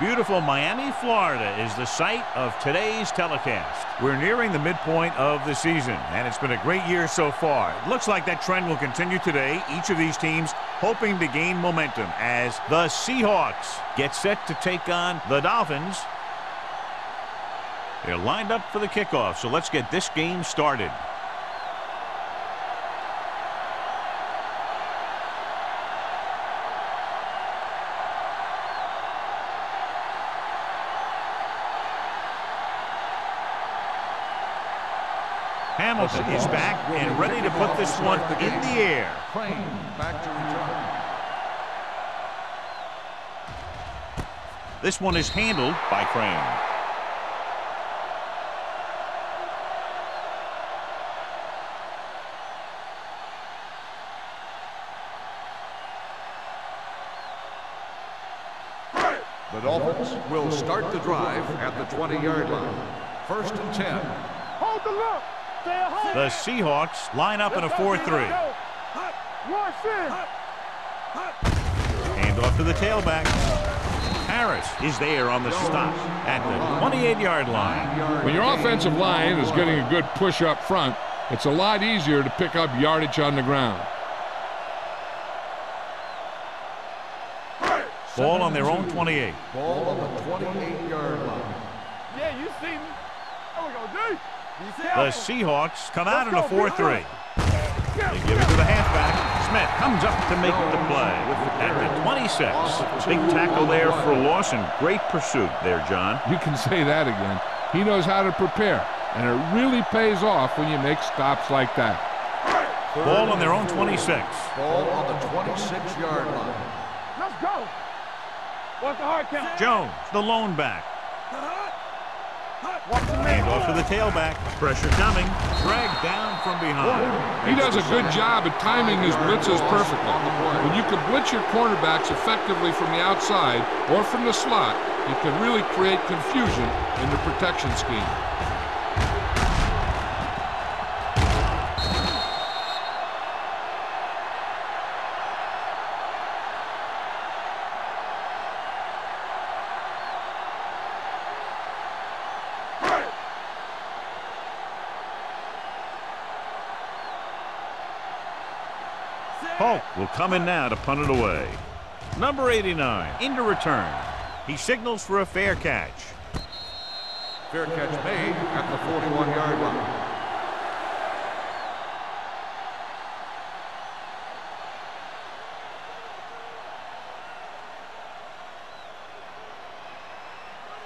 Beautiful Miami, Florida is the site of today's telecast. We're nearing the midpoint of the season, and it's been a great year so far. It looks like that trend will continue today. Each of these teams hoping to gain momentum as the Seahawks get set to take on the Dolphins. They're lined up for the kickoff, so let's get this game started. Hamilton is back and ready to put this one in the air. Crane back to return. This one is handled by Crane. The Dolphins will start the drive at the 20-yard line. 1st and 10. Hold the look. The Seahawks line up in a 4-3. Hand off to the tailback. Harris is there on the stop at the 28-yard line. When your offensive line is getting a good push up front, it's a lot easier to pick up yardage on the ground. Ball on their own 28. Ball on the 28-yard line. Yeah, you see me. There we go, D. The Seahawks come out in a 4-3. They give it to the halfback. Smith comes up to make the play at the 26. Big tackle there for a loss and great pursuit there, John. You can say that again. He knows how to prepare, and it really pays off when you make stops like that. Ball on their own 26. Ball on the 26-yard line. Let's go. What's the hard count? Jones, the lone back. Hand off to the tailback. Pressure coming. Dragged down from behind. He does a good job at timing his blitzes perfectly. When you can blitz your cornerbacks effectively from the outside or from the slot, you can really create confusion in the protection scheme. Polk will come in now to punt it away. Number 89 into return. He signals for a fair catch. Fair catch made at the 41-yard line.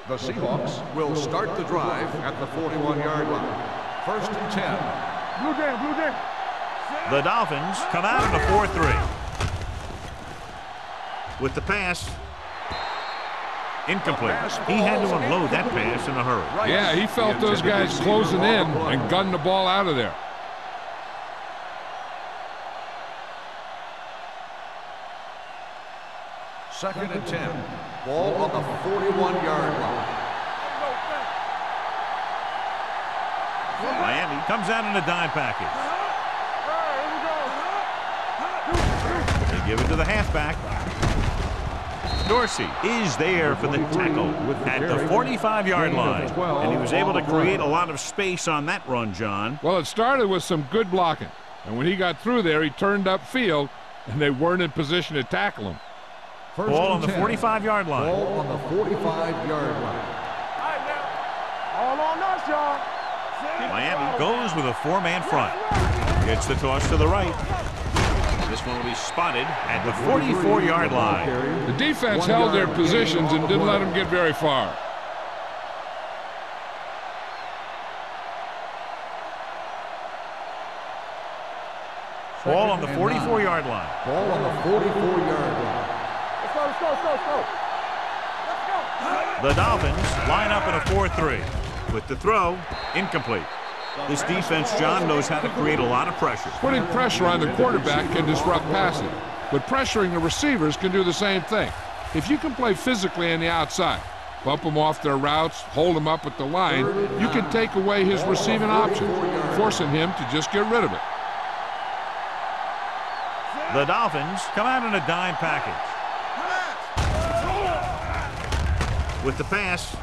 The Seahawks will start the drive at the 41-yard line. 1st and 10. Blue jam, blue jam. The Dolphins come out in a 4-3. With the pass. Incomplete. He had to unload that pass in a hurry. Yeah, he felt those guys closing in and gunned the ball out of there. Second and 10. Ball on the 41-yard line. Miami comes out in a dime package. They give it to the halfback. Dorsey is there for the tackle at the 45-yard line. And he was able to create a lot of space on that run, John. Well, it started with some good blocking. And when he got through there, he turned upfield, and they weren't in position to tackle him. Ball on the 45-yard line. Ball on the 45-yard line. All on us, y'all. Miami goes with a four-man front. Gets the toss to the right. This one will be spotted at the 44-yard line. The defense held their positions and didn't let them get very far. Ball on the 44-yard line. Ball on the 44-yard line. Let's go, let's go, let's go, let's go. Let's go. The Dolphins line up in a 4-3. With the throw, incomplete. This defense, John, knows how to create a lot of pressure. Putting pressure on the quarterback can disrupt passing, but pressuring the receivers can do the same thing. If you can play physically on the outside, bump them off their routes, hold them up at the line, you can take away his receiving options, forcing him to just get rid of it. The Dolphins come out in a dime package. with the pass.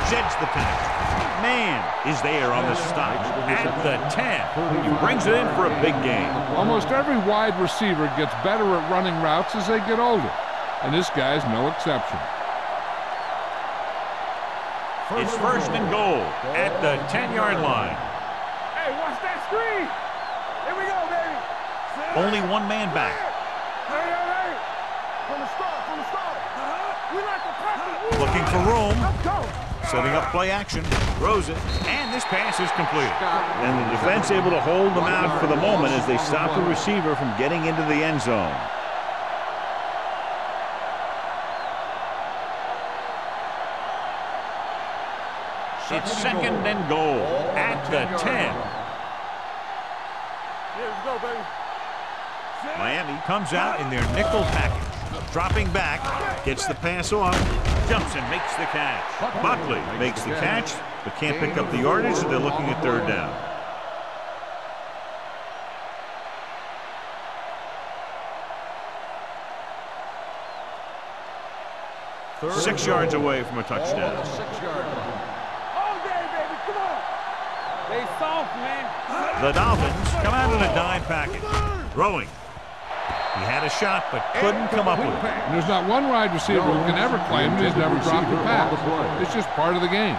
Sheds the tackle. Man is there on the stop at the 10. He brings it in for a big gain. Almost every wide receiver gets better at running routes as they get older, and this guy's no exception. It's first and goal at the 10-yard line. Hey, watch that screen. Here we go, baby. Only one man back. Hey. From the start. We like to press. Looking for room. Let's go. Setting up play action. Throws it. And this pass is completed. And the defense able to hold them out for the moment as they stop the receiver from getting into the end zone. It's second and goal at the 10. Here we go, baby. Miami comes out in their nickel package. Dropping back, gets the pass off, jumps and makes the catch. Buckley makes the catch, but can't pick up the yardage, so they're looking at third down. Third 6 yards away from a touchdown. Ball at the 6-yard line. All day, baby. Come on. They soft, man. The Dolphins come out in a dime package. Throwing. He had a shot, but couldn't come up with it. And there's not one wide receiver who can ever claim that he's never dropped a pass. It's just part of the game.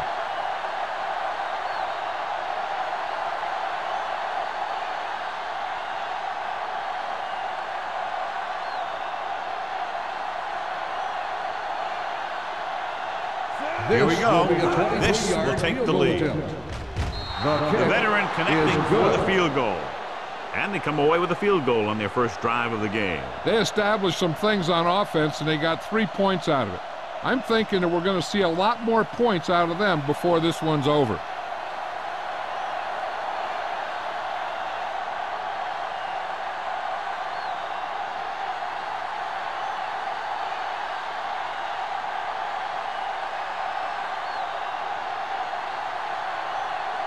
Here we go. This will take the lead. The veteran connecting for the field goal. And they come away with a field goal on their first drive of the game. They established some things on offense, and they got 3 points out of it. I'm thinking that we're going to see a lot more points out of them before this one's over.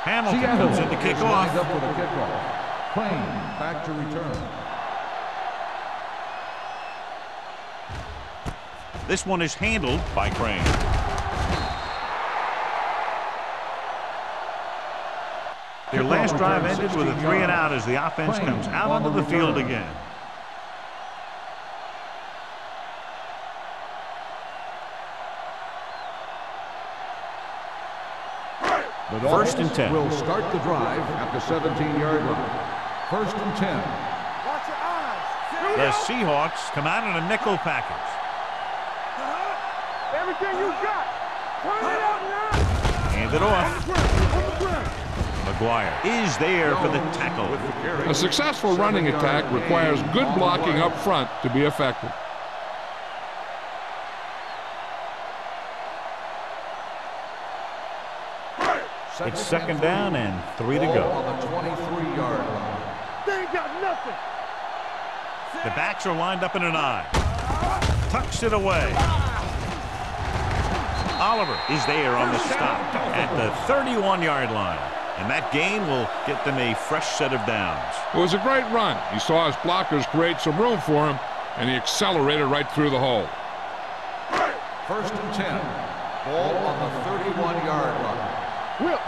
Hamilton comes in to kick off. Up for the kickoff. Crane back to return. This one is handled by Crane. Their last drive ended with a 3-and-out as the offense comes out onto the field again. The First and Dolphins 10. will start the drive at the 17-yard line. First and 10. Watch your eyes. The Seahawks come out in a nickel package. Everything you got. Turn it up now. Hand it off. McGuire is there for the tackle. A successful running attack requires good blocking up front to be effective. It's second down and 3 to go. On the 23-yard line. They ain't got nothing. The backs are lined up in an I. Tucks it away. Oliver is there on the stop at the 31-yard line. And that gain will get them a fresh set of downs. It was a great run. He saw his blockers create some room for him, and he accelerated right through the hole. First and 10. Ball on the 31-yard line. Whip.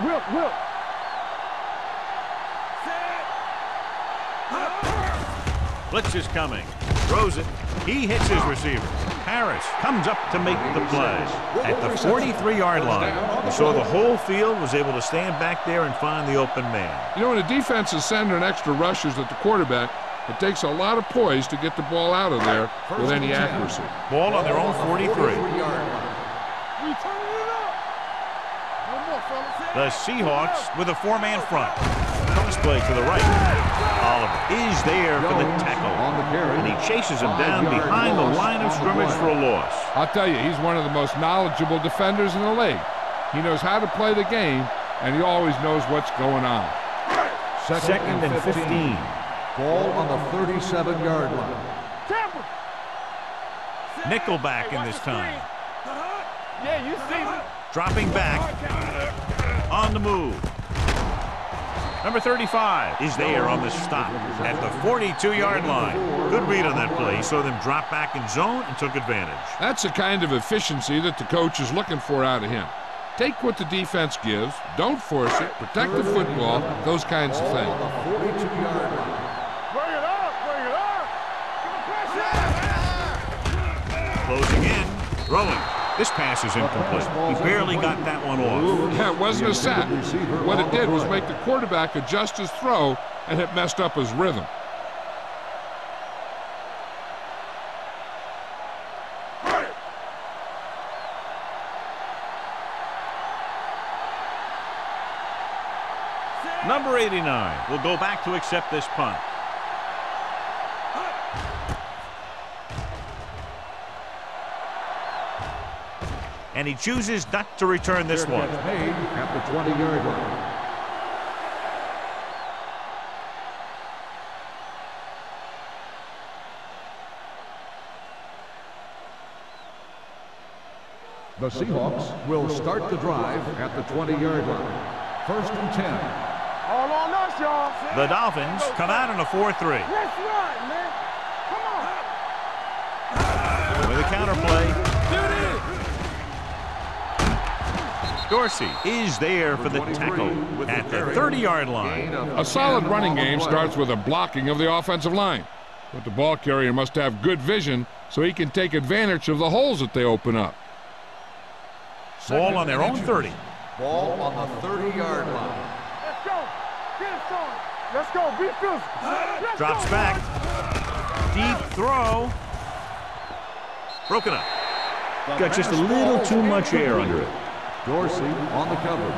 Blitz is coming. Throws it. He hits his receiver. Harris comes up to make the play at the 43-yard line. So the whole field was able to stand back there and find the open man. You know, when a defense is sending extra rushers at the quarterback, it takes a lot of poise to get the ball out of there with any accuracy. Ball on their own 43. The Seahawks with a 4-man front. Cross play to the right. Oliver is there for the tackle. And he chases him down behind the line of scrimmage for a loss. I'll tell you, he's one of the most knowledgeable defenders in the league. He knows how to play the game, and he always knows what's going on. Second and 15. Ball on the 37-yard line. Nickelback in this time. Yeah, you see me. Dropping back. On the move. Number 35 is there on the stop at the 42-yard line. Good read on that play. He saw them drop back in zone and took advantage. That's the kind of efficiency that the coach is looking for out of him. Take what the defense gives, don't force it, protect the football, those kinds of things. Bring it up, bring it up. Closing in, throwing. This pass is incomplete. He barely got that one off. Yeah, it wasn't a sack. What it did was make the quarterback adjust his throw, and it messed up his rhythm. Number 89 will go back to accept this punt. And he chooses not to return this one. Made at the 20-yard line. The Seahawks will start the drive at the 20-yard line. 1st and 10. All on us, y'all. The Dolphins come out in a 4-3. Let's run, man. Come on. With a counterplay. Dorsey is there for the tackle at the 30-yard line. A solid running game starts with a blocking of the offensive line. But the ball carrier must have good vision so he can take advantage of the holes that they open up. Ball on their own 30. Ball on the 30-yard line. Let's go. Get it started. Let's go. Be physical. Drops back. Deep throw. Broken up. Got just a little too much air under it. Dorsey on the coverage.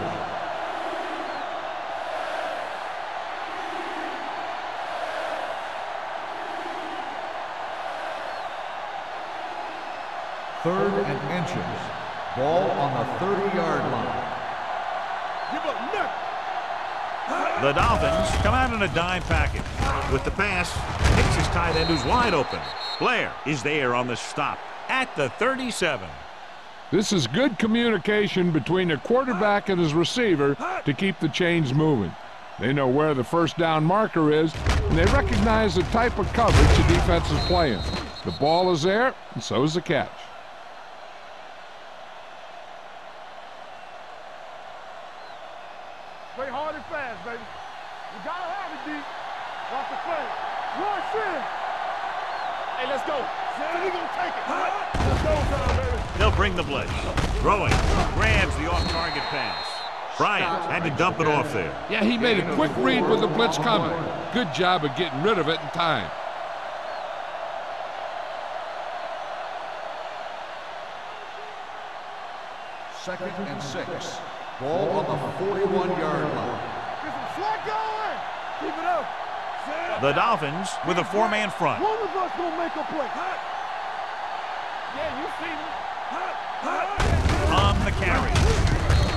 Third and inches. Ball on the 30-yard line. Give up nothing. The Dolphins come out in a dime package. With the pass, hits his tight end who's wide open. Blair is there on the stop at the 37. This is good communication between the quarterback and his receiver to keep the chains moving. They know where the first down marker is, and they recognize the type of coverage the defense is playing. The ball is there, and so is the catch. Play hard and fast, baby. You gotta have it, D. Watch the play. Rush in. Hey, let's go. We gonna take it. Let's go, time, baby. They'll bring the blitz. Throwing. Grabs the off-target pass. Bryant had to dump it off there. Yeah, he made a quick read with the blitz coming. Good job of getting rid of it in time. Second and 6. Ball on the 41-yard line. Get some slack going. Keep it up. The Dolphins with a four-man front. One of us gonna make a play. Yeah, you see me. On the carry.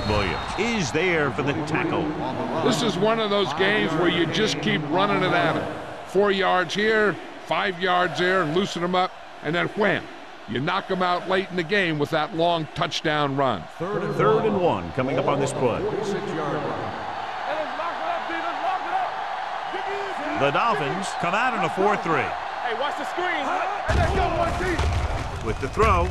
Williams is there for the tackle. This is one of those games where you just keep running it at him. 4 yards here, 5 yards there, loosen them up, and then wham. You knock them out late in the game with that long touchdown run. Third and one coming up on this play. 46-yard line. The Dolphins come out in a 4-3. Hey, watch the screen. Hey, let's go, one team. With the throw,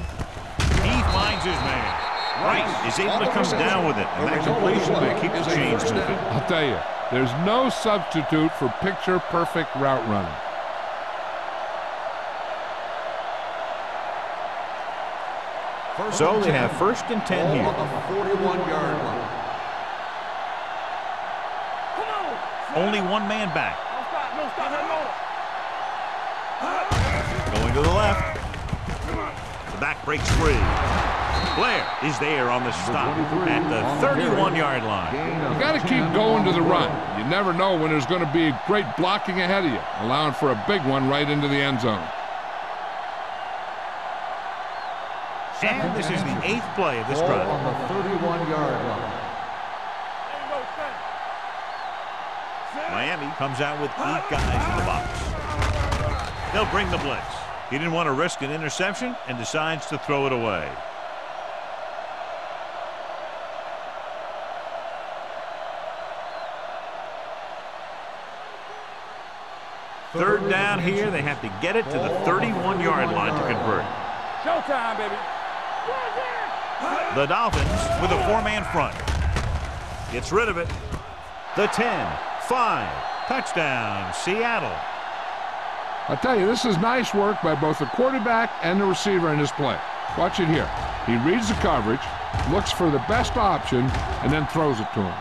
he finds his man. Wright is able to come down with it, and that completion will keep the chains moving. I'll tell you, there's no substitute for picture-perfect route running. So they have 1st and 10 here. On the 41-yard line. Only one man back. No stop, Going to the left. The back breaks free. Blair is there on the stop at the 31-yard line. You got to keep going to the run. You never know when there's going to be great blocking ahead of you, allowing for a big one right into the end zone. And this is the 8th play of this Ball drive. on the 31-yard line. Miami comes out with 8 guys in the box. They'll bring the blitz. He didn't want to risk an interception and decides to throw it away. Third down here. They have to get it to the 31-yard line to convert. Showtime, baby. The Dolphins with a four-man front. Gets rid of it. The 10, 5, touchdown, Seattle. I tell you, this is nice work by both the quarterback and the receiver in this play. Watch it here. He reads the coverage, looks for the best option, and then throws it to him.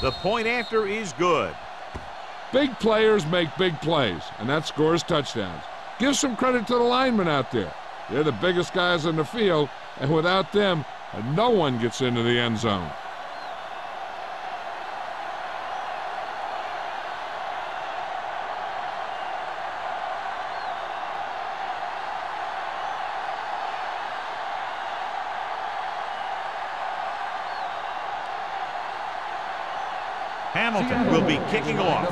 The point after is good. Big players make big plays, and that scores touchdowns. Give some credit to the linemen out there. They're the biggest guys in the field, and without them, no one gets into the end zone. Hamilton will be kicking off.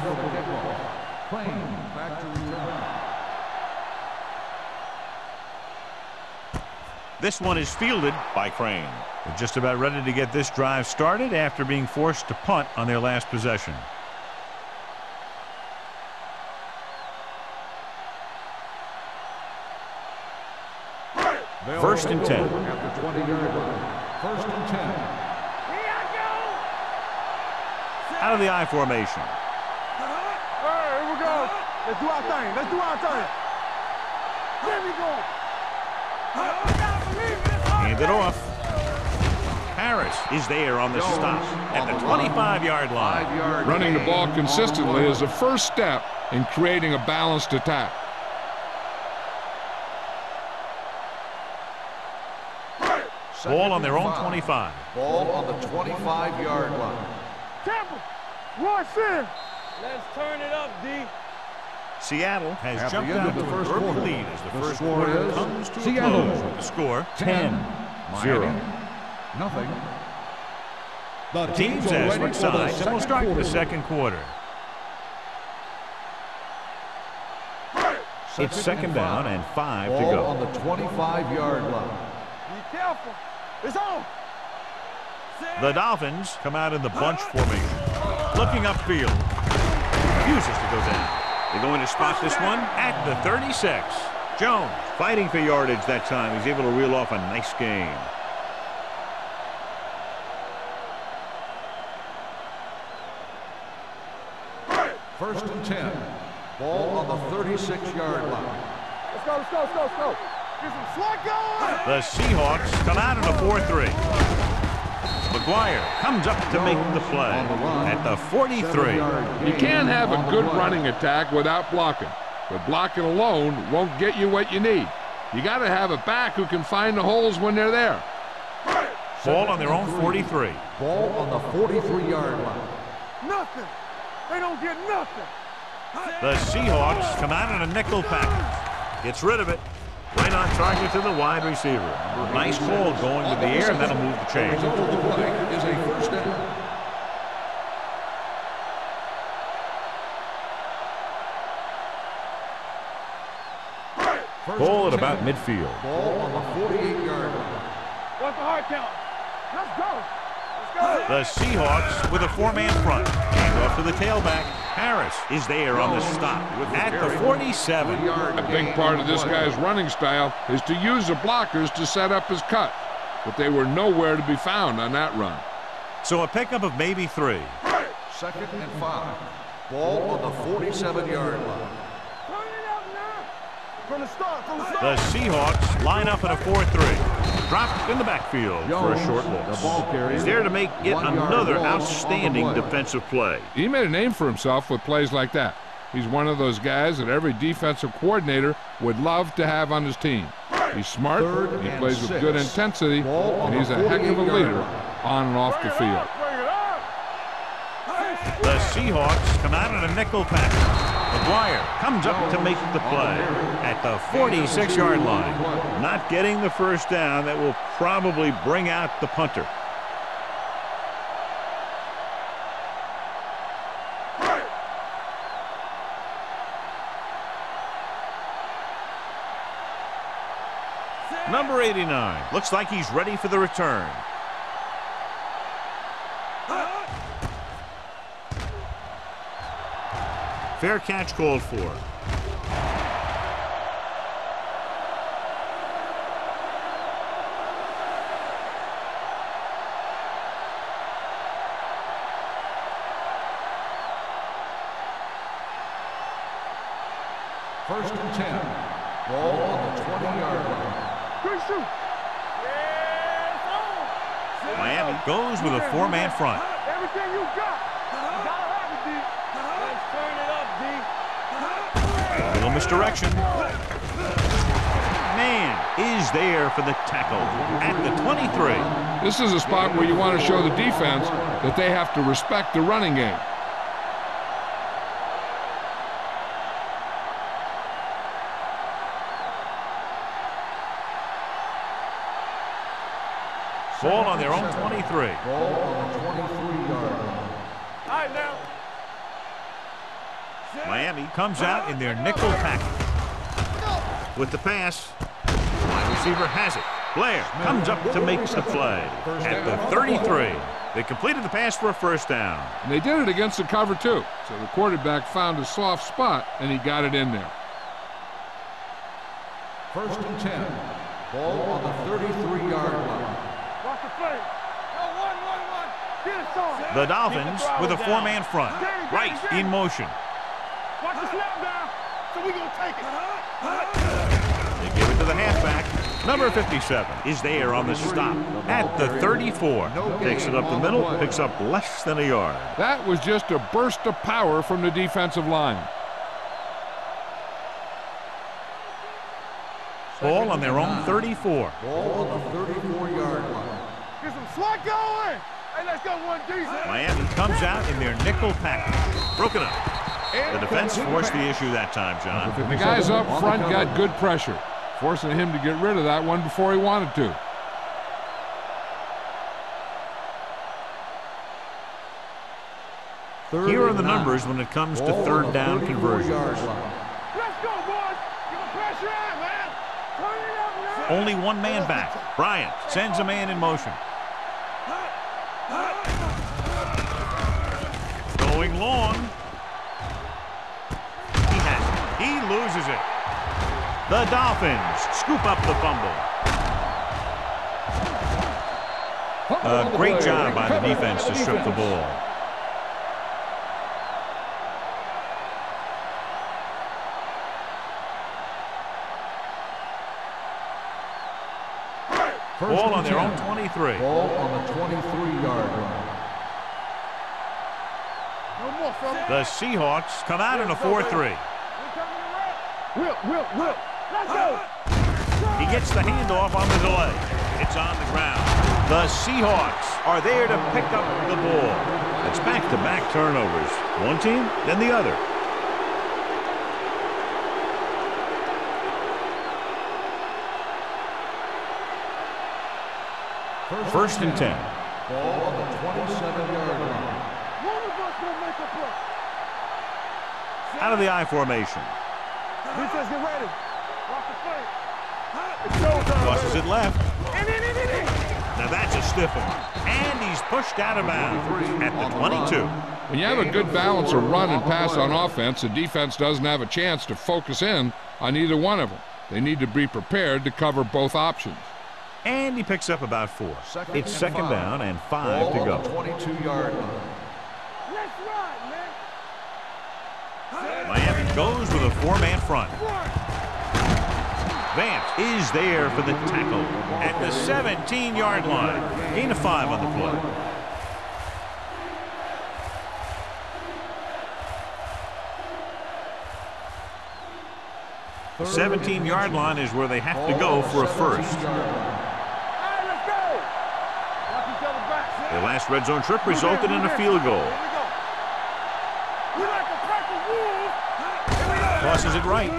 This one is fielded by Crane. They're just about ready to get this drive started after being forced to punt on their last possession. First and 10. At the 20-yard line. First and 10. Out of the I formation. All right, here we go. Let's do our thing. Let's do our thing. Let me go. Hand it off. Harris is there on the stop at the 25-yard line. Running the ball consistently is the first step in creating a balanced attack. Ball on their own 25. Ball on the 25-yard line. Tampa, Roy Sin. Let's turn it up, D. Seattle has At jumped the end out of the to first an early quarter, lead as the the first score quarter is comes to a Seattle close with the score 10-0. The teams as switch sides, and we'll start the second quarter. It's second down and 5 to go. On the 25-yard line. Be careful. It's on. The Dolphins come out in the bunch formation. Looking upfield. Refuses to go down. They're going to spot this one at the 36. Jones fighting for yardage that time. He's able to reel off a nice gain. First and 10. Ball on the 36-yard line. Let's go, let's go, let's go, let's go. Get some slug going. The Seahawks come out in a 4-3. McGuire comes up to make the play at the 43. You can't have a good running attack without blocking, but blocking alone won't get you what you need. You got to have a back who can find the holes when they're there. Ball on their own 43. Ball on the 43-yard line. Nothing. They don't get nothing. The Seahawks come out in a nickel package. Gets rid of it. Right on target to the wide receiver. Nice ball going to the air, and that'll move the chain. The play is a first down. Ball at about midfield. Ball on the 48-yard line. What's the hard count? Let's go. Let's go. The Seahawks with a four-man front. Hand off to the tailback. Harris is there on the stop at the 47. A big part of this guy's running style is to use the blockers to set up his cut, but they were nowhere to be found on that run. So a pickup of maybe 3. Second and 5. Ball on the 47-yard line. Turn it up now. From the start, from the start. The Seahawks line up in a 4-3. Dropped in the backfield for a short loss. He's there to make it another outstanding defensive play. He made a name for himself with plays like that. He's one of those guys that every defensive coordinator would love to have on his team. He's smart, he plays with good intensity, and he's a heck of a leader on and off the field. The Seahawks come out in a nickel package. McGuire comes up to make the play at the 46-yard line. Not getting the first down. That will probably bring out the punter. Number 89. Looks like he's ready for the return. Fair catch called for. First and 10. Ball on the 20-yard line. Miami goes with a four-man front. Everything you got. You gotta have it, D. Let's turn it up, D. A little misdirection. Man is there for the tackle at the 23. This is a spot where you want to show the defense that they have to respect the running game. Ball on their own 23. Ball on the 23-yard line. All right, now. Miami comes out in their nickel package. With the pass, wide receiver has it. Blair comes up to make the play at the 33. They completed the pass for a first down. And they did it against the cover, too. So the quarterback found a soft spot, and he got it in there. First and 10. Ball on the 33-yard line. Watch the play. Yo, one. Get it, son. The Dolphins with a four-man front. Right in motion. Watch the snap down. So we gonna take it. They give it to the halfback. Number 57 is there on the stop at the 34. Takes it up the middle, picks up less than a yard. That was just a burst of power from the defensive line. Ball on their own 34. Ball on the 34-yard line. Get some slot going. Hey, let's go, 1D. Miami comes out in their nickel package. Broken up. The defense forced the issue that time, John. The guys up front got good pressure, forcing him to get rid of that one before he wanted to. Here are the numbers when it comes to third down conversions. Let's go, boys. Give a pressure out, man. Turn it up now. Only one man back. Bryant sends a man in motion. Going long. He has it. He loses it. The Dolphins scoop up the fumble. A great job by the defense to strip the ball. Ball on their own 23. Ball on the 23-yard line. No more, fella. The Seahawks come out in a 4-3. Whip. Let's go. He gets the handoff on the delay. It's on the ground. The Seahawks are there to pick up the ball. It's back-to-back turnovers. One team, then the other. First and 10. Ball on the 27-yard line. One of us will make a play. Out of the I formation. Defense, get ready. Watch the play. It's showtime. Crosses it left. In. Now that's a stiff one. And he's pushed out of bounds at the 22. When you have a good balance of run and pass on offense, the defense doesn't have a chance to focus in on either one of them. They need to be prepared to cover both options. And he picks up about 4. It's second down and 5 to go. 22-yard line. Let's ride, man. Miami goes with a four-man front. Vance is there for the tackle at the 17-yard line. Gain of 5 on the play. The 17-yard line is where they have to go for a first. Their last red zone trip resulted in a field goal. tosses it right.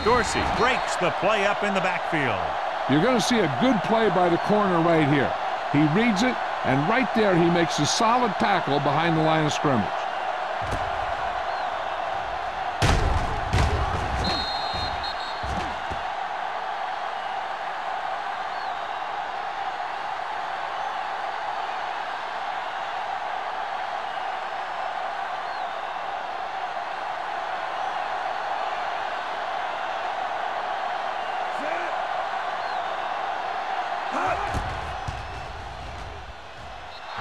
Dorsey breaks the play up in the backfield. You're going to see a good play by the corner right here. He reads it, and right there he makes a solid tackle behind the line of scrimmage.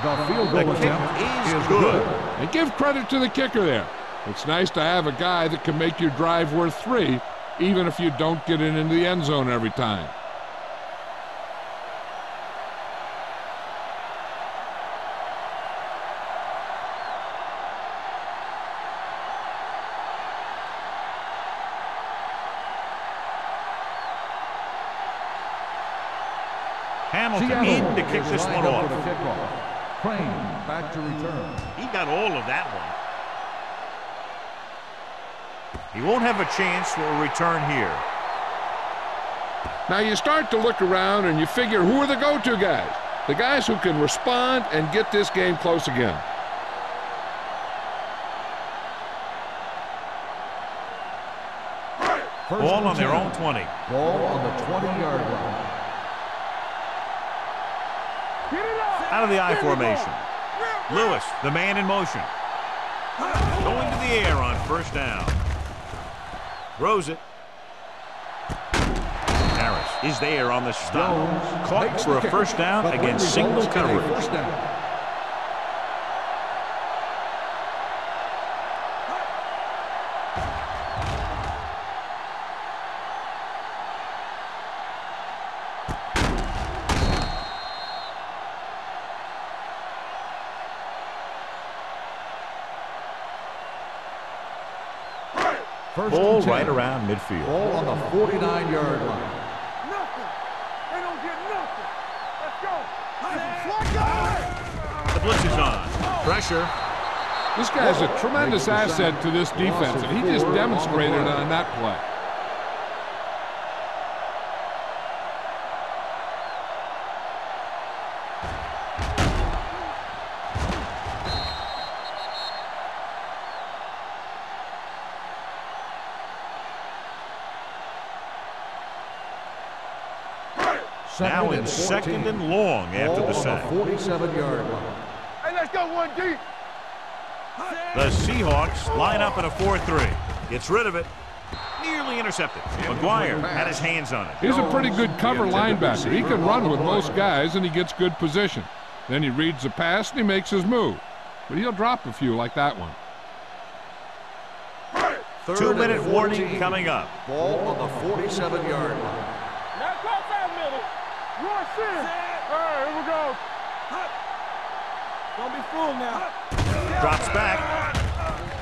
The field The goal kick attempt is good. And give credit to the kicker there. It's nice to have a guy that can make your drive worth 3, even if you don't get it into the end zone every time. Hamilton in to kick this one off. Crane back to return. He got all of that one. He won't have a chance for a return here. Now you start to look around and you figure, who are the go-to guys? The guys who can respond and get this game close again. Ball on their own 20. Ball on the 20-yard line. Out of the I formation. Lewis, the man in motion. Going to the air on first down. Throws it. Harris is there on the stop. Caught for a first down against single coverage. Ball right around midfield. Ball on the 49-yard line. Nothing. They don't get nothing. Let's go. The blitz is on. Pressure. This guy's a tremendous asset to this defense, and he just demonstrated it on that play. Now in second and long after the sack. 47-yard line. Hey, let's go one deep. The Seahawks line up in a 4-3. Gets rid of it. Nearly intercepted. McGuire had his hands on it. He's a pretty good cover linebacker. He can run with most guys, and he gets good position. Then he reads the pass, and he makes his move. But he'll drop a few like that one. 2-minute warning coming up. Ball on the 47-yard line. Now cross that middle. Rush in. All right, here we go. Don't be fooled now. Drops back.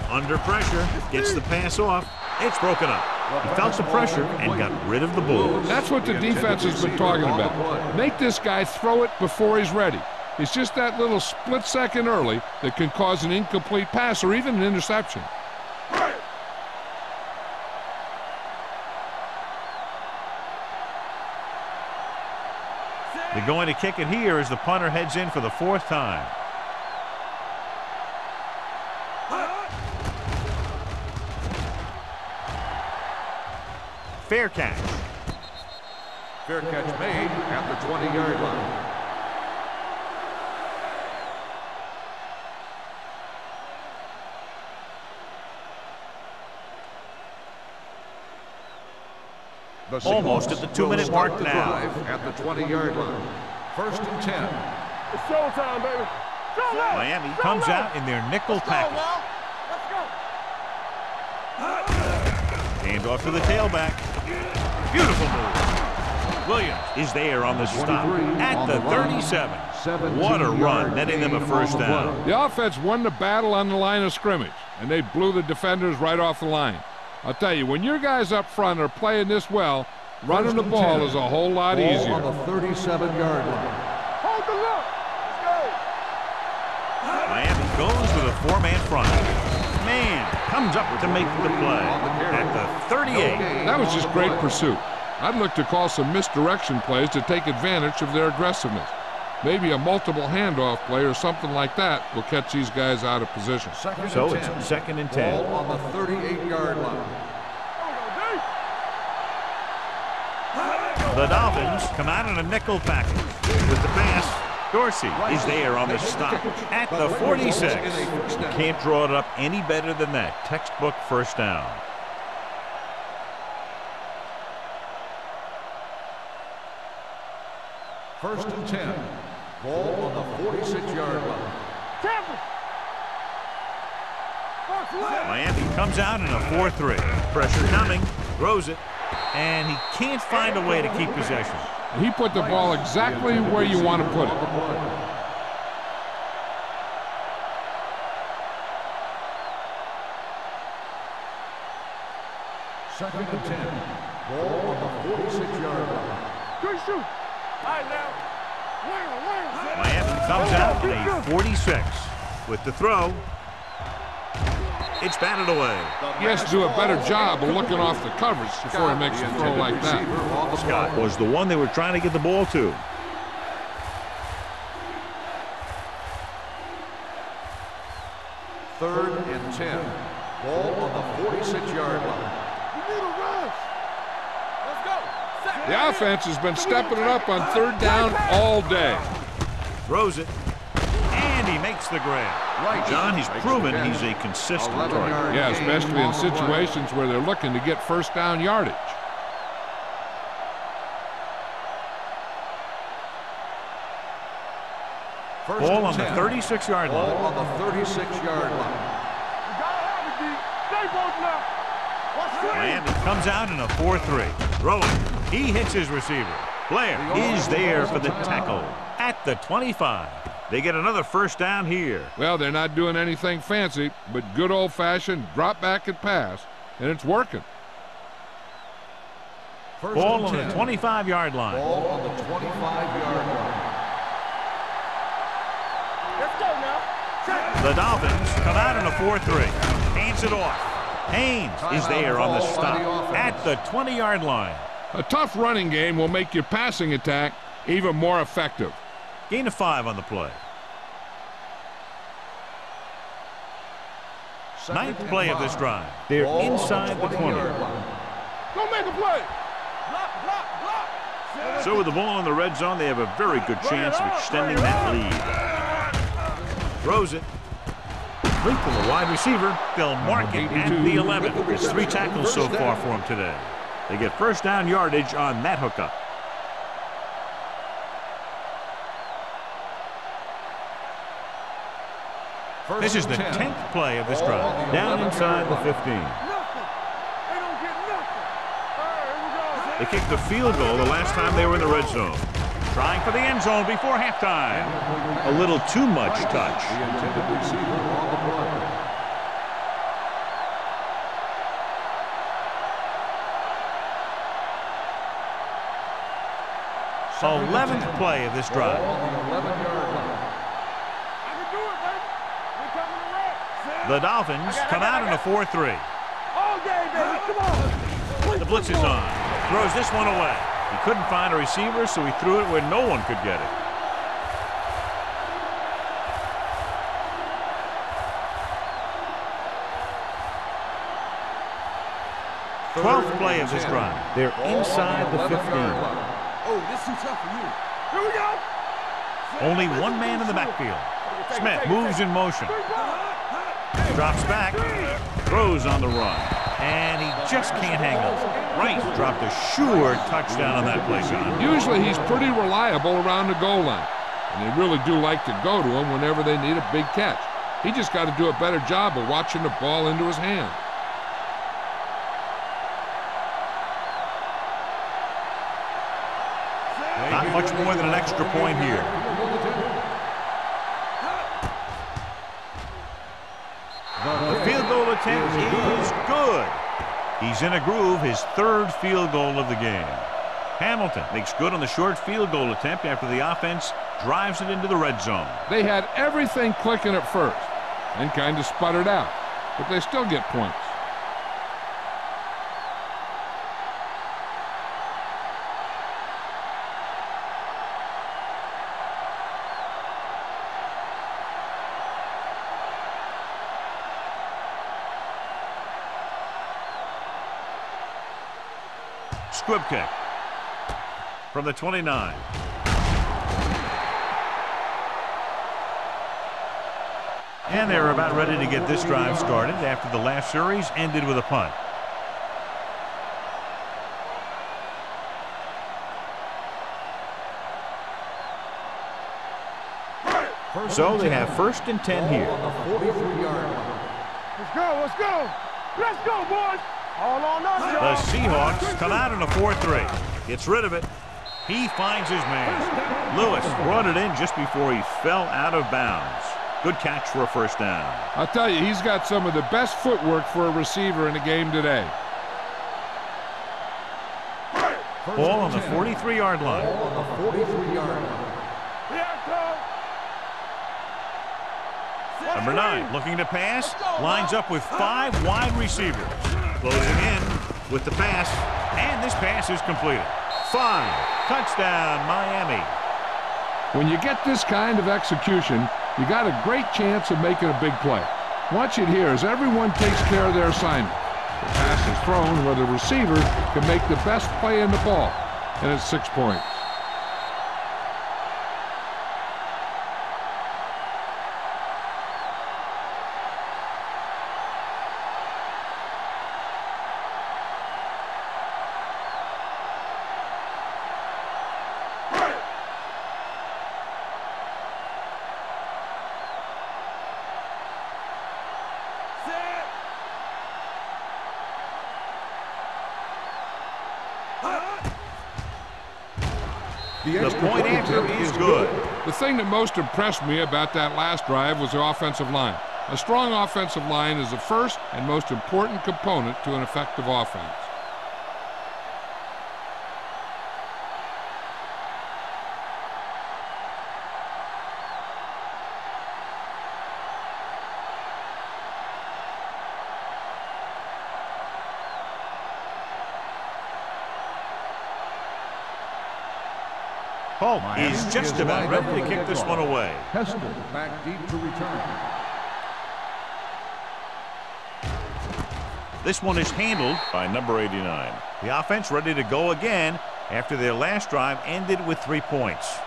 Under pressure. Gets the pass off. It's broken up. He felt the pressure and got rid of the ball. That's what the defense has been talking about. Make this guy throw it before he's ready. It's just that little split second early that can cause an incomplete pass or even an interception. They're going to kick it here as the punter heads in for the 4th time. Fair catch. Fair catch made at the 20-yard line. Almost at the 2-minute mark now. At the 20-yard line. 1st and 10. It's showtime, baby. Go now. Miami comes out in their nickel package. Let's go. Hand off to the tailback. Beautiful move. Williams is there on the stop at the 37. What a run, netting them a first down. The offense won the battle on the line of scrimmage, and they blew the defenders right off the line. I'll tell you, when your guys up front are playing this well, running the ball is a whole lot easier. On the 37-yard line. Hold the look. Let's go. Miami goes with a 4-man front. Man, comes up to make the play at the 38. That was just great pursuit. I'd look to call some misdirection plays to take advantage of their aggressiveness. Maybe a multiple handoff play or something like that will catch these guys out of position. So it's 2nd and 10. Ball on the 38-yard line. The Dolphins come out in a nickel package. With the pass, Dorsey is there on the stop at the 46. Can't draw it up any better than that. Textbook first down. First and 10. Ball on the 46-yard line. Miami comes out in a 4-3. Pressure coming, throws it, and he can't find a way to keep possession. He put the ball exactly where you want to put it. Second and 10. Ball on the 46-yard line. Good shoot. All right, now. Miami comes out in a 46. With the throw, it's batted away. He has to do a better job of looking off the coverage before he makes a throw like that. Scott was the one they were trying to get the ball to. Third and 10. Ball on the 46-yard line. You need a rush. Let's go. The offense has been stepping it up on 3rd down all day. Throws it, and he makes the grab. John, he's proven he's a consistent target. Yeah, especially in situations where they're looking to get first down yardage. Ball on the 36-yard line. Ball on the 36-yard line. You gotta have it, D. Stay both now. Watch the Miami comes out in a 4-3. Throwing. He hits his receiver. Blair is there for the tackle at the 25. They get another first down here. Well, they're not doing anything fancy, but good old-fashioned drop back and pass, and it's working. Ball on the 25-yard line. Ball on the 25-yard line. Let's go now. The Dolphins come out in a 4-3. Hands it off. Haynes is there on the stop at the 20-yard line. A tough running game will make your passing attack even more effective. Gain of 5 on the play. Ninth play of this drive. They're inside the 20. Go make a play. Block, block, block. So with the ball in the red zone, they have a very good chance of extending that lead. Throws it. Complete to the wide receiver. They'll mark it at the 11. There's 3 tackles so far for him today. They get first down yardage on that hookup. This is the 10th play of this drive. Down inside the 15. Nothing. They don't get nothing. All right, here we go. They kicked the field goal the last time they were in the red zone. Trying for the end zone before halftime. A little too much touch. The intended receiver on the play. 11th play of this drive. Ball on the 11-yard line. I can do it, baby. We're coming to wreck. The Dolphins come out in a 4-3. All day, baby. Come on. The blitz is on. Throws this one away. He couldn't find a receiver, so he threw it where no one could get it. Twelfth play of this drive. They're inside the 15. Oh, this too tough for you. Here we go. Only one man in the backfield. Smith moves in motion. Drops back. Throws on the run. And he just can't hang on. Rice dropped a sure touchdown on that play, John. Usually he's pretty reliable around the goal line, and they really do like to go to him whenever they need a big catch. He just got to do a better job of watching the ball into his hand. Not much more than an extra point here. The field goal attempt is good. He's in a groove, his 3rd field goal of the game. Hamilton makes good on the short field goal attempt after the offense drives it into the red zone. They had everything clicking at first and kind of sputtered out. but they still get points. Squib kick from the 29. And they're about ready to get this drive started after the last series ended with a punt. So they have 1st and 10 here. Let's go, let's go. Let's go, boys. All on us, The Seahawks come out in a 4-3. Gets rid of it. He finds his man. Lewis brought it in just before he fell out of bounds. Good catch for a 1st down. I'll tell you, he's got some of the best footwork for a receiver in the game today. Ball on the 43-yard line. Number 9 looking to pass. Lines up with 5 wide receivers. Closing in with the pass. And this pass is completed. 5. Touchdown, Miami. When you get this kind of execution, you got a great chance of making a big play. Watch it here as everyone takes care of their assignment. The pass is thrown where the receiver can make the best play in the ball, and it's 6 points. The point after is good. The thing that most impressed me about that last drive was the offensive line. A strong offensive line is the first and most important component to an effective offense. Polk is just about ready to kick this one away. Hester back deep to return. This one is handled by number 89. The offense ready to go again after their last drive ended with 3 points.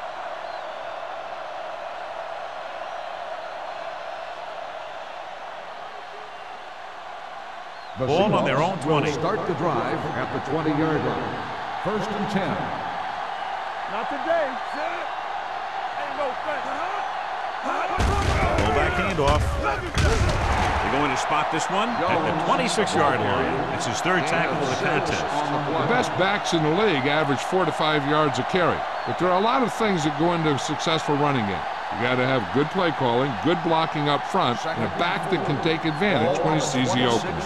The Ball on their own Seahawks 20. will start the drive at the 20-yard line. 1st and 10. Not today. Ain't no thing. Fullback handoff. They're going to spot this one at the 26-yard line. It's his 3rd tackle of the contest. The best backs in the league average 4 to 5 yards a carry, but there are a lot of things that go into a successful running game. You got to have good play calling, good blocking up front, and a back that can take advantage when he sees the opening.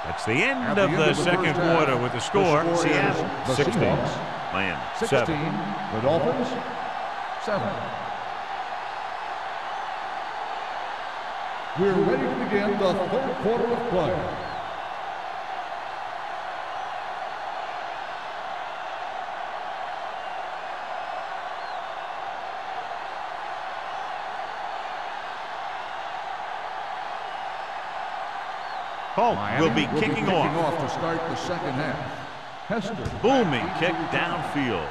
That's the end of the second quarter with the score. Seattle 16, Miami 7. The Dolphins 7. We're ready to begin the 3rd quarter of play. Polk will be kicking off. To start the second half. Hester. Booming kick downfield.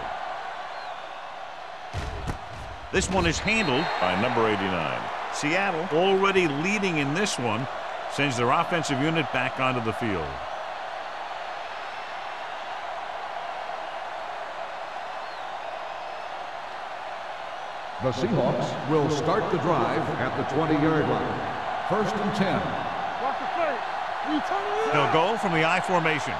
This one is handled by number 89. Seattle already leading in this one, sends their offensive unit back onto the field. The Seahawks will start the drive at the 20-yard line. 1st and 10. Watch the play. They'll go from the I formation.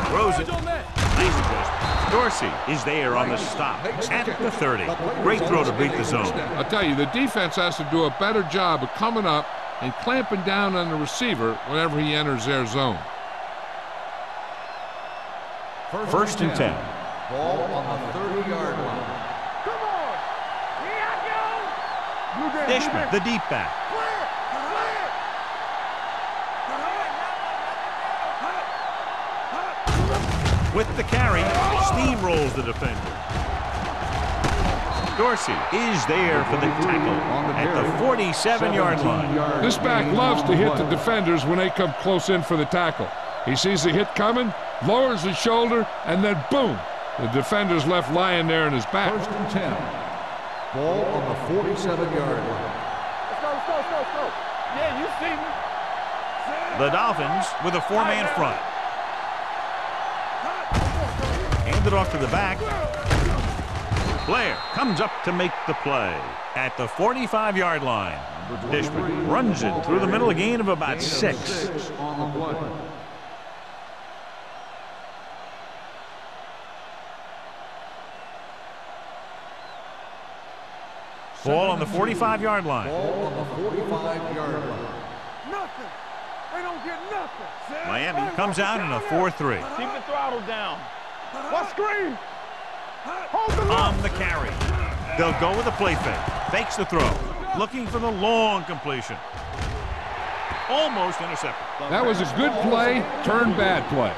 Throws it. Nice adjustment. Dorsey is there on the stop at the 30. Great throw to beat the zone. I'll tell you, the defense has to do a better job of coming up and clamping down on the receiver whenever he enters their zone. 1st and 10. Ball on the 30-yard line. Come on, Dishman, the deep back. With the carry, steamrolls the defender. Dorsey is there for the tackle at the 47-yard line. This back loves to hit the defenders when they come close in for the tackle. He sees the hit coming, lowers his shoulder, and then boom, the defender's left lying there in his back. 1st and 10. Ball on the 47-yard line. Let's go. Yeah, you see me. The Dolphins with a 4-man front. Handed off to the back. Blair comes up to make the play at the 45-yard line. Dishman runs it through the middle, a gain of about 6. On the play. Ball on the 45-yard line. Ball on the 45-yard line. Nothing. They don't get nothing. Miami comes out in a 4-3. Keep the throttle down. What screen? Hold the On the carry. They'll go with a play fake. Fakes the throw. Looking for the long completion. Almost intercepted. That was a good play, turned bad play.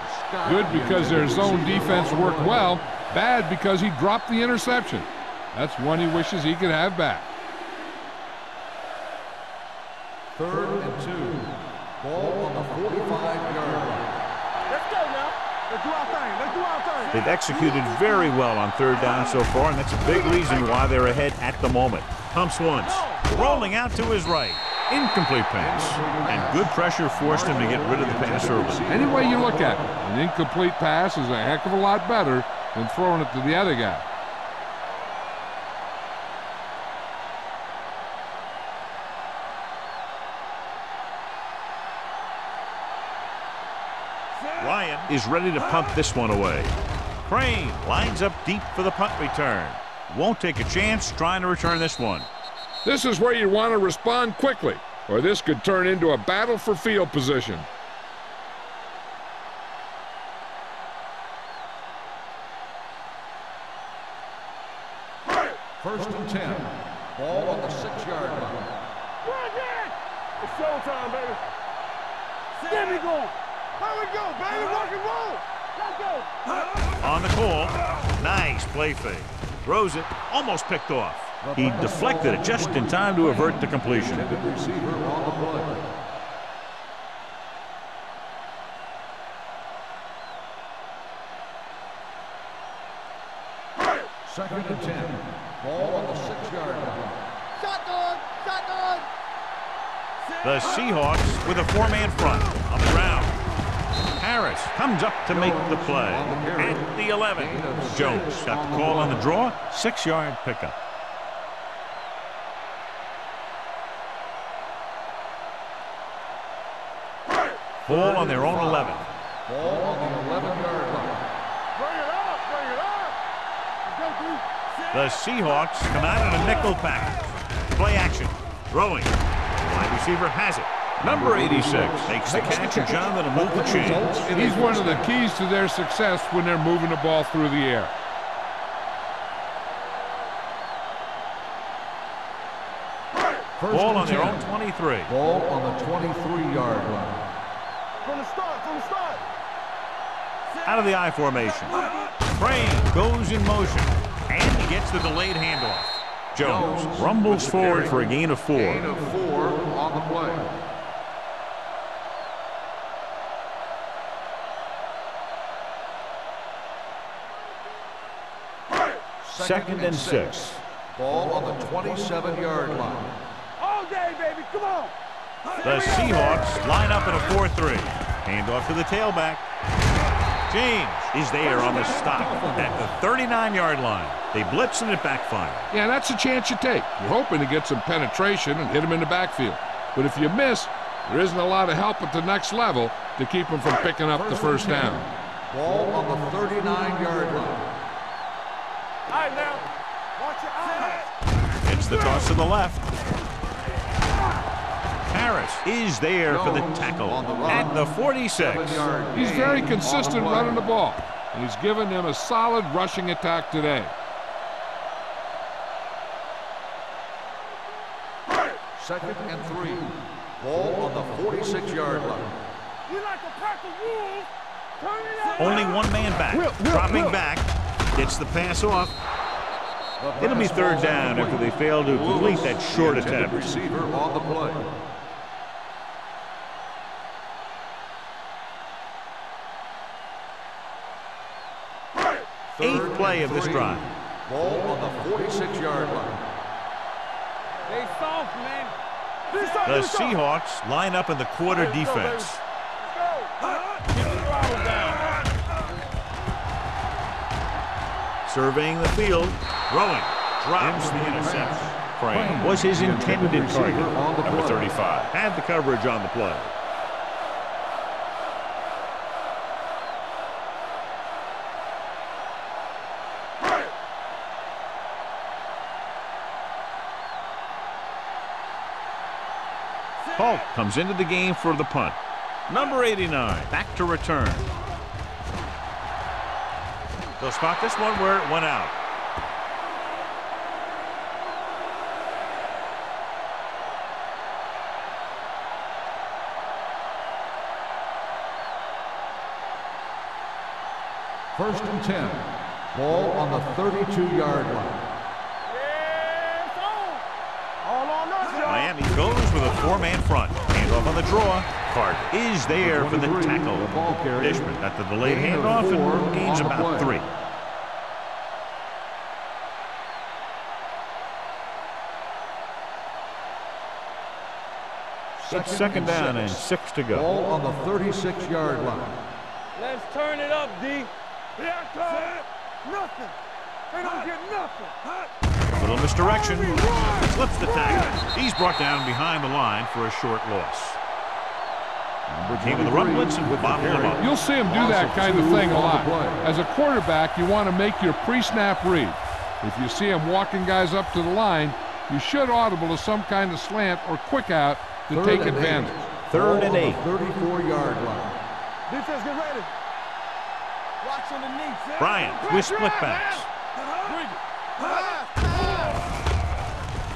Good because their zone defense worked well. Bad because he dropped the interception. That's one he wishes he could have back. 3rd and 2. Ball on the 45-yard line. Let's go now. Let's do our thing. They've executed very well on 3rd down so far, and that's a big reason why they're ahead at the moment. Pumps once. Rolling out to his right. Incomplete pass. And good pressure forced him to get rid of the pass early. Any way you look at it, an incomplete pass is a heck of a lot better than throwing it to the other guy. Ryan is ready to punt this one away. Crane lines up deep for the punt return. Won't take a chance trying to return this one. This is where you want to respond quickly, or this could turn into a battle for field position. First and 10. Ball on the 6-yard line. It's showtime, baby. Get me going. Here we go, baby. Rock and roll. Let's go. On the call. Nice play fake. Throws it. Almost picked off. He deflected it just in time to avert the completion. Receiver on the play. 2nd and 10. Ball on the 6-yard line. Shotgun. The Seahawks with a 4-man front on the ground. Harris comes up to make the play at the 11. Jones got the call on the draw. 6-yard pickup. Ball on their own 11. Ball on the 11-yard line. Bring it up. Let's go, dude. The Seahawks come out in a nickel package. Play action. Throwing. Wide receiver has it. Number 86 makes the catch, and John, that'll move the chains. He's one of the keys to their success when they're moving the ball through the air. Ball on their own 23. Ball on the 23-yard line. From the start. Out of the I formation. Crane goes in motion, and he gets the delayed handoff. Jones rumbles forward for a gain of 4. Gain of 4 on the play. Second and 6. Ball on the 27-yard line. All day, baby. Come on. The Seahawks line up in a 4-3. Handoff to the tailback. James is there on the stop at the 39-yard line. They blitz and it backfires. Yeah, that's a chance you take. You're hoping to get some penetration and hit him in the backfield. But if you miss, there isn't a lot of help at the next level to keep him from picking up the first down. Ball on the 39-yard line. All right, now. Watch your eyes. It's the toss to the left. Harris is there for the tackle at the 46. He's very consistent running the ball, and he's given them a solid rushing attack today. 2nd and 3. Ball on the 46-yard line. You like a pack of wolves. Turn it up. Only one man back. Dropping back. Gets the pass off. It'll be 3rd down after they fail to complete that short attempt. Receiver on the play. Eighth play of this drive. Ball on the 46-yard line. They soft, man. The Seahawks line up in the quarter defense. Surveying the field. Throwing. Drops the interception. Frame was his intended target. Number 35 had the coverage on the play. Hulk comes into the game for the punt. Number 89 back to return. They'll spot this one where it went out. First and 10. Ball on the 32-yard line. Miami goes with a 4-man front. Handoff on the draw. Carter is there for the tackle. Dishman got the delayed handoff and gains about 3. It's 2nd down and 6 to go. Ball on the 36-yard line. Let's turn it up, D. Nothing. They don't get nothing. A little misdirection. Flips the tackle. He's brought down behind the line for a short loss. Came with the run blitz and bottled him up. You'll see him do that kind of thing a lot. As a quarterback, you want to make your pre-snap read. If you see him walking guys up to the line, you should audible to some kind of slant or quick out to take advantage. 3rd and 8. 34-yard line. Defense, get ready. Watch underneath. Bryant with split backs.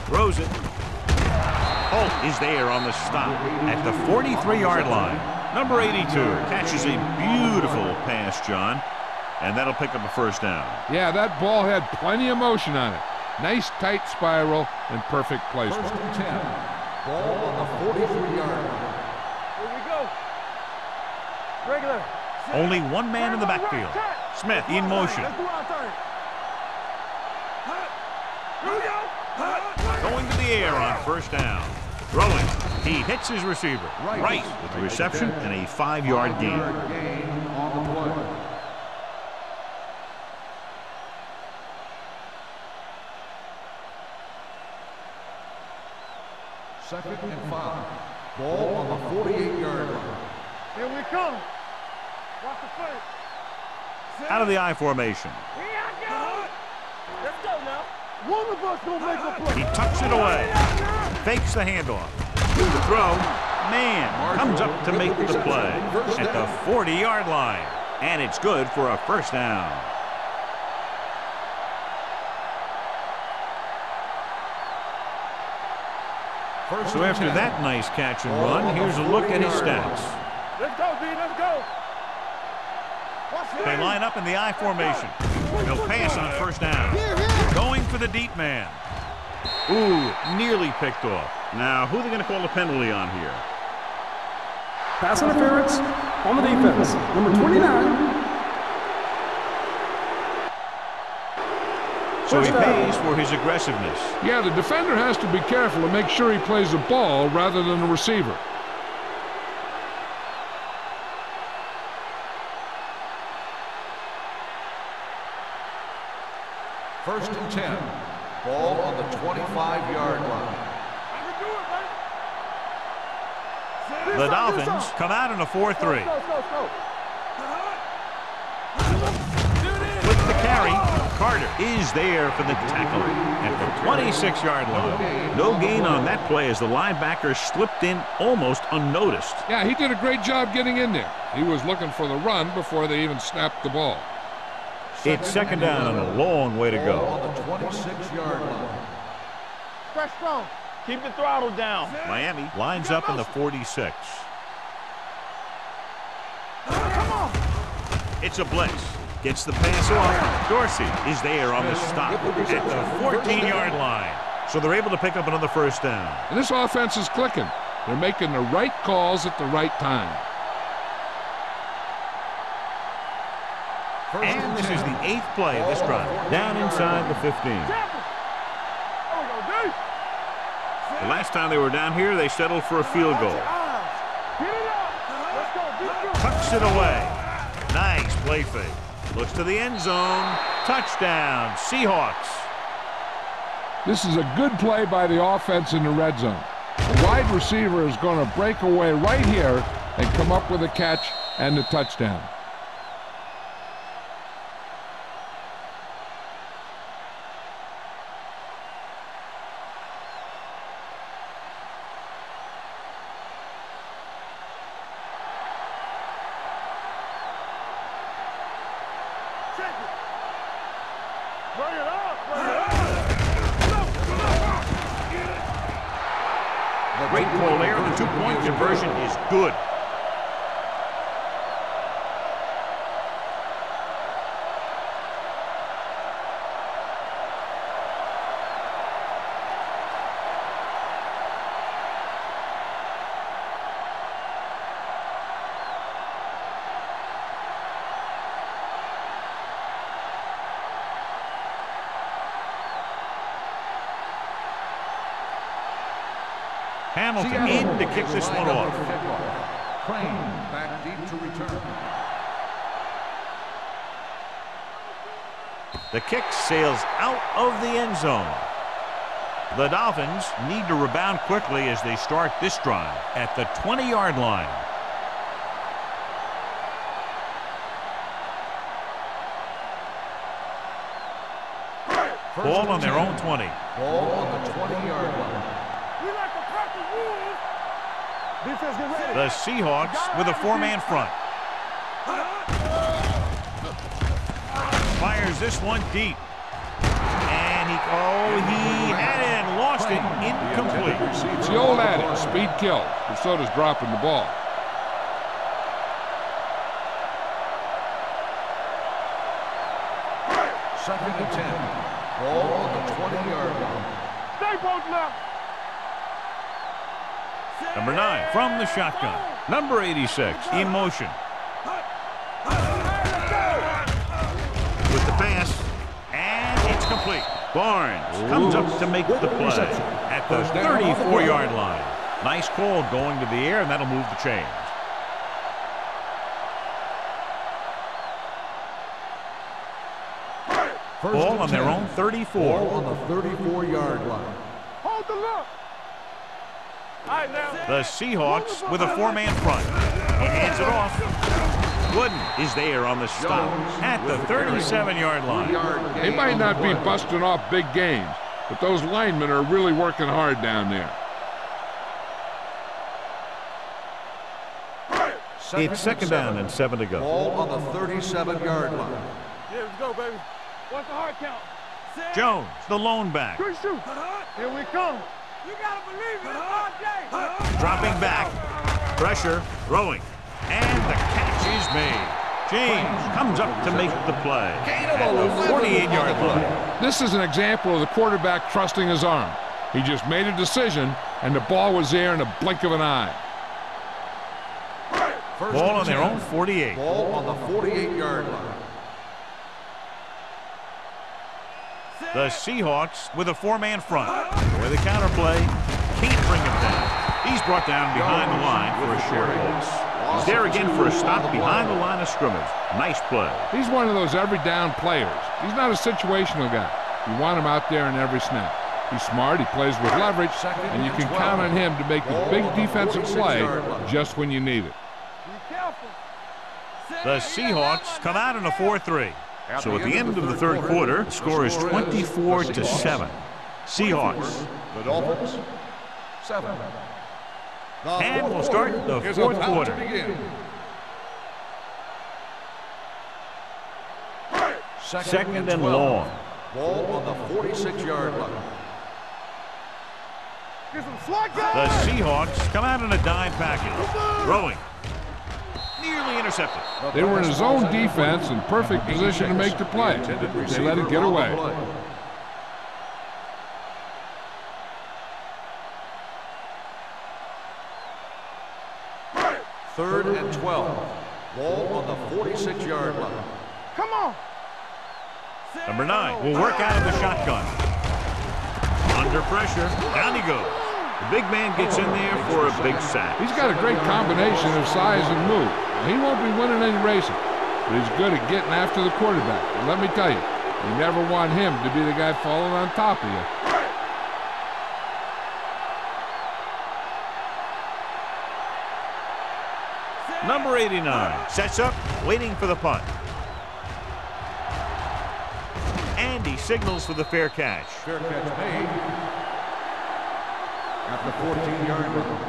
Throws it. Holt is there on the stop at the 43-yard line. Number 82 catches a beautiful pass, John, and that'll pick up a 1st down. Yeah, that ball had plenty of motion on it. Nice tight spiral and perfect placement. 1st and 10. Ball on the 43-yard line. Here we go. Regular. Only one man in the backfield. Smith in motion. Let's do our thing. Here we go. Going to the air on 1st down. Throwing. He hits his receiver. Right with the reception and a 5-yard gain. Gain on the play. Second and 5. Ball on the 48-yard line. Here we come. Watch the play. Out of the I formation. Here I go. Let's go now. One of us gonna make a play. He tucks it away. Fakes the handoff. The throw. Man comes up to make the play at the 40-yard line. And it's good for a 1st down. So after that nice catch and run, here's a look at his stats. Let's go, D. Let's go. They line up in the I formation. They'll pass on 1st down. Going for the deep man. Ooh, nearly picked off. Now, who are they going to call a penalty on here? Pass interference on the defense. Number 29. So he pays for his aggressiveness. Yeah, the defender has to be careful to make sure he plays the ball rather than the receiver. First and 10. Ball on the 25-yard line. The Dolphins come out in a 4-3. With the carry, Carter is there for the tackle at the 26-yard line. No gain on that play as the linebacker slipped in almost unnoticed. Yeah, he did a great job getting in there. He was looking for the run before they even snapped the ball. It's 2nd down and a long way to go. On the 26-yard line. Stretch strong. Keep the throttle down. Miami lines up in the 46. Come on. It's a blitz. Gets the pass off. Dorsey is there on the stop at the 14-yard line. So they're able to pick up another first down. And this offense is clicking. They're making the right calls at the right time. And this is the 8th play of this drive. Down inside the 15. The last time they were down here, they settled for a field goal. Tucks it away. Nice play fake. Looks to the end zone. Touchdown, Seahawks. This is a good play by the offense in the red zone. The wide receiver is going to break away right here and come up with a catch and the touchdown. Great call there. The two-point conversion is good. Hamilton in to kick this one off. Crane back deep to return. The kick sails out of the end zone. The Dolphins need to rebound quickly as they start this drive at the 20-yard line. Ball on their own 20. Ball on the 20-yard line. The Seahawks with a four-man front. Fires this one deep. And he had it and lost it. Incomplete. It's the old adage, speed kills, but so does dropping the ball. Second and 10. Ball on the 20-yard line. Stay both left. Number 9 from the shotgun. Number 86 in motion. With the pass, and it's complete. Barnes comes up to make the play at the 34-yard line. Nice call going to the air, and that'll move the chains. Ball on their own 34. Ball on the 34-yard line. Hold the look. The Seahawks with a four-man front. He hands it off. Wooden is there on the stop at the 37-yard line. They might not be busting off big games, but those linemen are really working hard down there. It's second down and 7 to go. Ball on the 37-yard line. Yeah, let's go, baby. What's the hard count? Jones, the lone back. Good shoot. Here we come. You gotta believe it all day. Dropping back. Pressure. Throwing. And the catch is made. James comes up to make the play at the 48-yard line. This is an example of the quarterback trusting his arm. He just made a decision, and the ball was there in a blink of an eye. Ball on their own 48. Ball on the 48-yard line. The Seahawks with a four-man front. With a counterplay, can't bring him down. He's brought down behind the line for a share loss. He's there again for a stop behind the line of scrimmage. Nice play. He's one of those every-down players. He's not a situational guy. You want him out there in every snap. He's smart, he plays with leverage, and you can count on him to make the big defensive play just when you need it. The Seahawks come out in a 4-3. So at the end of the third quarter, the score is 24-7. Seahawks. The Dolphins, 7. And we'll start the fourth quarter. Second and long. Ball on the 46-yard line. Get some swat The guys. Seahawks come out in a dime package. Throwing. Nearly intercepted. They were in a zone defense in perfect position to make the play. They let it get away. Third and 12. Ball on the 46-yard line. Come on. Number 9 will work out of the shotgun. Under pressure. Down he goes. The big man gets in there for a big sack. He's got a great combination of size and move. He won't be winning any races, but he's good at getting after the quarterback. And let me tell you, you never want him to be the guy falling on top of you. Number 89 sets up, waiting for the punt. And he signals for the fair catch. Fair catch made at the 14-yard line.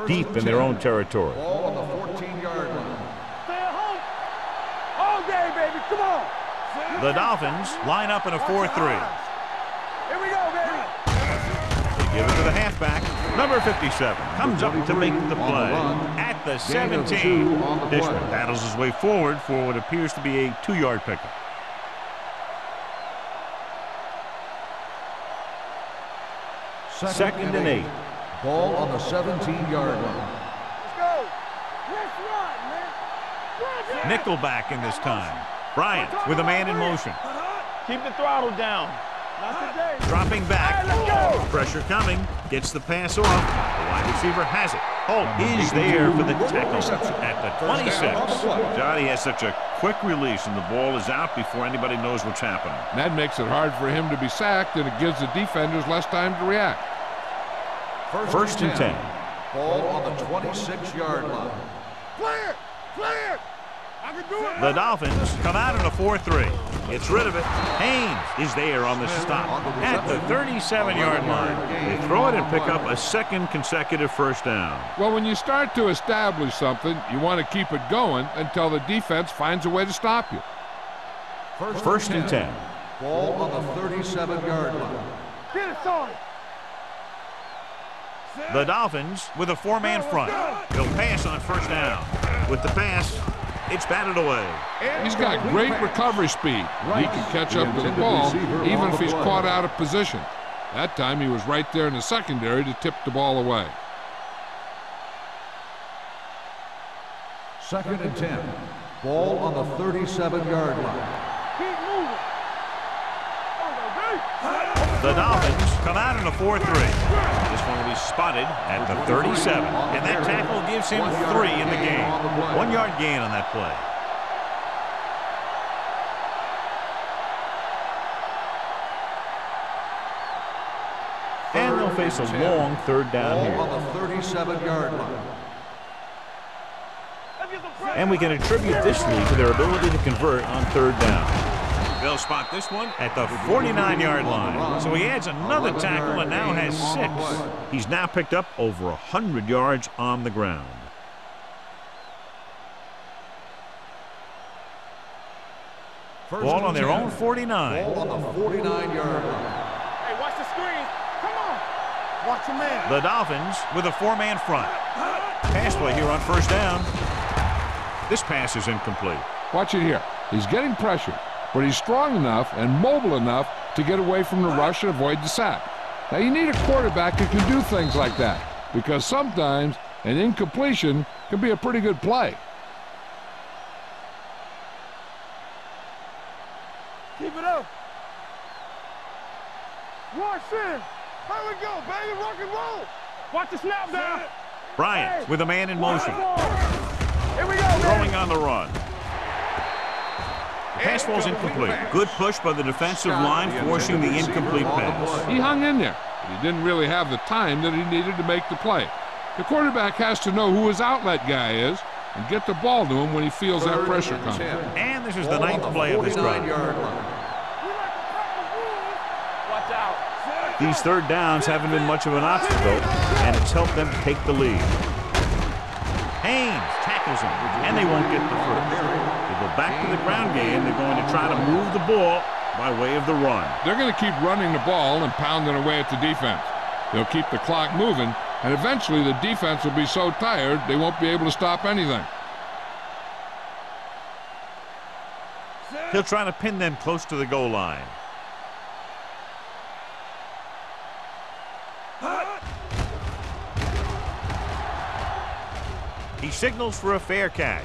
Deep in their own territory. Ball on the 14-yard line. Stay at home. All day, baby. Come on. The Dolphins line up in a 4-3. Here we go, baby. They give it to the halfback. Number 57 comes up to make the play at the 17. Dishman battles his way forward for what appears to be a 2-yard pickup. Second and 8. Ball on the 17-yard line. Let's go. Let's run, man. Nickelback in this time. Bryant with a man in motion. Keep the throttle down. Not today. Dropping back. All right, let's go. Pressure coming. Gets the pass off. The wide receiver has it. Holt is there for the tackle at the 26. Johnny has such a quick release, and the ball is out before anybody knows what's happening. That makes it hard for him to be sacked, and it gives the defenders less time to react. First and 10. Ball on the 26-yard line. Clear. Clear. I can do it. The Dolphins come out in a 4-3. Gets rid of it. Haynes is there on the stop at the 37-yard line. They throw it and pick up a second consecutive first down. Well, when you start to establish something, you want to keep it going until the defense finds a way to stop you. First and 10. Ball on the 37-yard line. Get it, Tony. The Dolphins with a 4-man front. He'll pass on first down. With the pass, it's batted away. He's got great recovery speed. He can catch up to the ball even if he's caught out of position. That time he was right there in the secondary to tip the ball away. Second and 10. Ball on the 37-yard line. Keep moving. The Dolphins come out in a 4-3. This one will be spotted at the 37. And that tackle gives him 3 in the game. 1-yard gain on that play. And they'll face a long third down here. Ball on the 37-yard line. And we can attribute this lead to their ability to convert on third down. They'll spot this one at the 49-yard line. So he adds another tackle and now has 6. He's now picked up over 100 yards on the ground. Ball on their own 49. Ball on the 49-yard line. Hey, watch the screen. Come on. Watch your man. The Dolphins with a 4-man front. Pass play here on first down. This pass is incomplete. Watch it here. He's getting pressure, but he's strong enough and mobile enough to get away from the rush and avoid the sack. Now, you need a quarterback who can do things like that, because sometimes an incompletion can be a pretty good play. Keep it up. Rush in. Here we go, baby. Rock and roll. Watch the snap down. Bryant with a man in motion. Here we go, Throwing baby. on the run. The pass ball's incomplete. Good push by the defensive line, forcing the incomplete pass. He hung in there, but he didn't really have the time that he needed to make the play. The quarterback has to know who his outlet guy is and get the ball to him when he feels that pressure coming. And this is the 9th play of this drive. Watch out. These third downs haven't been much of an obstacle, and it's helped them take the lead. Haynes tackles him, and they won't get the first. They go back to the ground game. They're going to try to move the ball by way of the run. They're going to keep running the ball and pounding away at the defense. They'll keep the clock moving, and eventually the defense will be so tired they won't be able to stop anything. He'll try to pin them close to the goal line. He signals for a fair catch.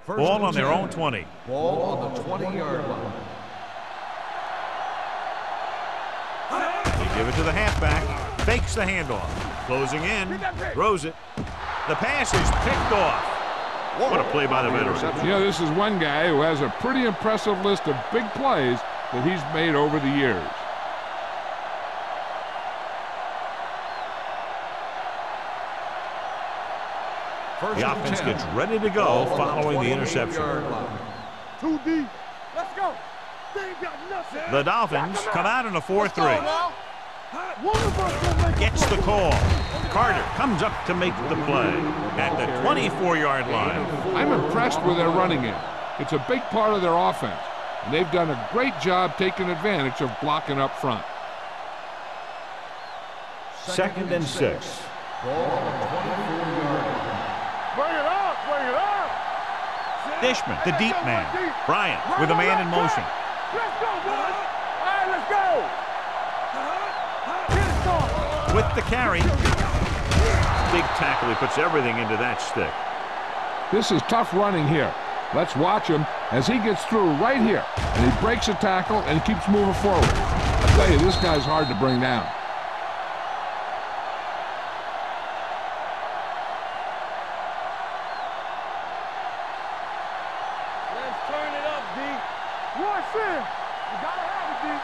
Ball on their own 20. Ball on the 20-yard line. They give it to the halfback. Fakes the handoff. Closing in. Throws it. The pass is picked off. What a play by the veteran. You know, this is one guy who has a pretty impressive list of big plays that he's made over the years. The offense gets ready to go following the interception. Too deep. Let's go. They ain't got nothing. The Dolphins come out in a 4-3. Gets the call. Carter comes up to make the play at the 24-yard line. I'm impressed with their running game. It's a big part of their offense, and they've done a great job taking advantage of blocking up front. 2nd and 6. Bring it up. Bring it up. Dishman, the deep man. Bryant with a man in motion. Let's go, boys. All right, let's go. Get it going. With the carry. Big tackle. He puts everything into that stick. This is tough running here. Let's watch him as he gets through right here. And he breaks a tackle and keeps moving forward. I tell you, this guy's hard to bring down. Let's turn it up, D. Rush in. You gotta have it, D.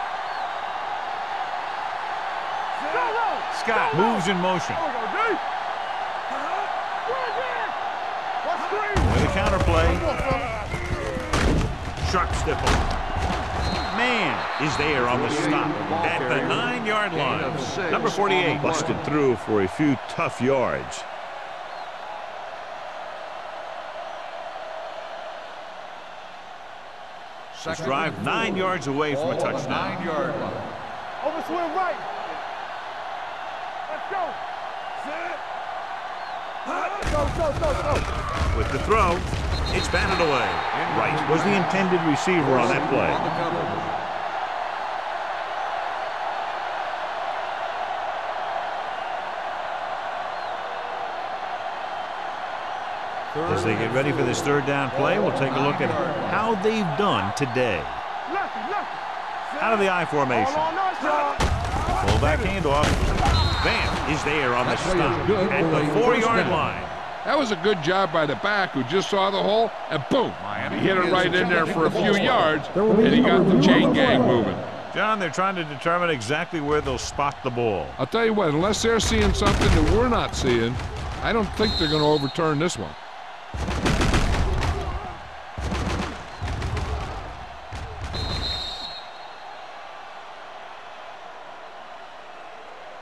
Go, go. Scott moves in motion. There we go, D. What's screen? With a counterplay. Sharp stipple. Man is there on the stop at the 9-yard line. Number 48 busted through for a few tough yards. This drive 9 yards away from a touchdown. 9-yard line. Over swing right. Let's go. Go. With the throw, it's batted away. Wright was the intended receiver on that play. On the cover. As they get ready for this 3rd down play, we'll take a look at how they've done today. Out of the I formation. Fullback handoff. Van is there on the stop at the 4-yard line. That was a good job by the back who just saw the hole, and boom, he hit it right in there for a few yards, and he got the chain gang moving. John, they're trying to determine exactly where they'll spot the ball. I'll tell you what, unless they're seeing something that we're not seeing, I don't think they're going to overturn this one.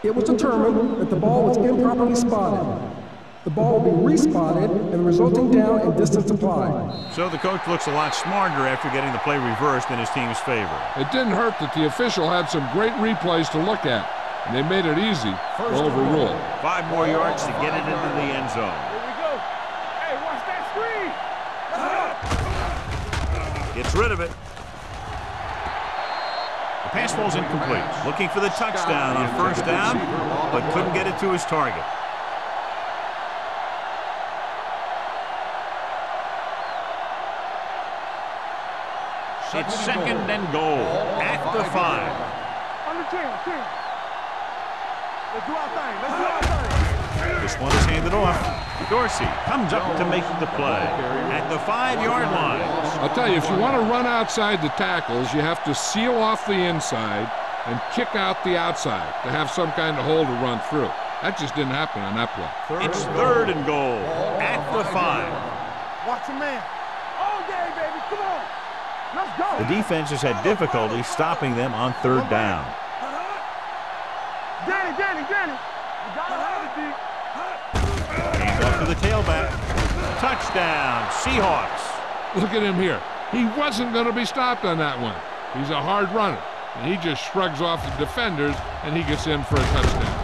It was determined that the ball was improperly spotted. The ball will be respotted and the resulting down and distance applied. So the coach looks a lot smarter after getting the play reversed in his team's favor. It didn't hurt that the official had some great replays to look at, and they made it easy to overrule. 5 more yards to get it into the end zone. Here we go. Hey, watch that screen. Gets rid of it. The pass ball's incomplete. Looking for the touchdown on 1st down, but couldn't get it to his target. It's 2nd and goal at the 5. On the 10. Let's do our thing. Let's do our thing. This one is handed off. Dorsey comes up to make the play at the 5-yard line. I'll tell you, if you want to run outside the tackles, you have to seal off the inside and kick out the outside to have some kind of hole to run through. That just didn't happen on that play. It's 3rd and goal at the 5. Watch your man. All day, baby. Come on. Let's go. The defense has had difficulty stopping them on 3rd down. Danny. You gotta have it, D. Hands off to the tailback. Touchdown, Seahawks. Look at him here. He wasn't going to be stopped on that one. He's a hard runner, and he just shrugs off the defenders, and he gets in for a touchdown.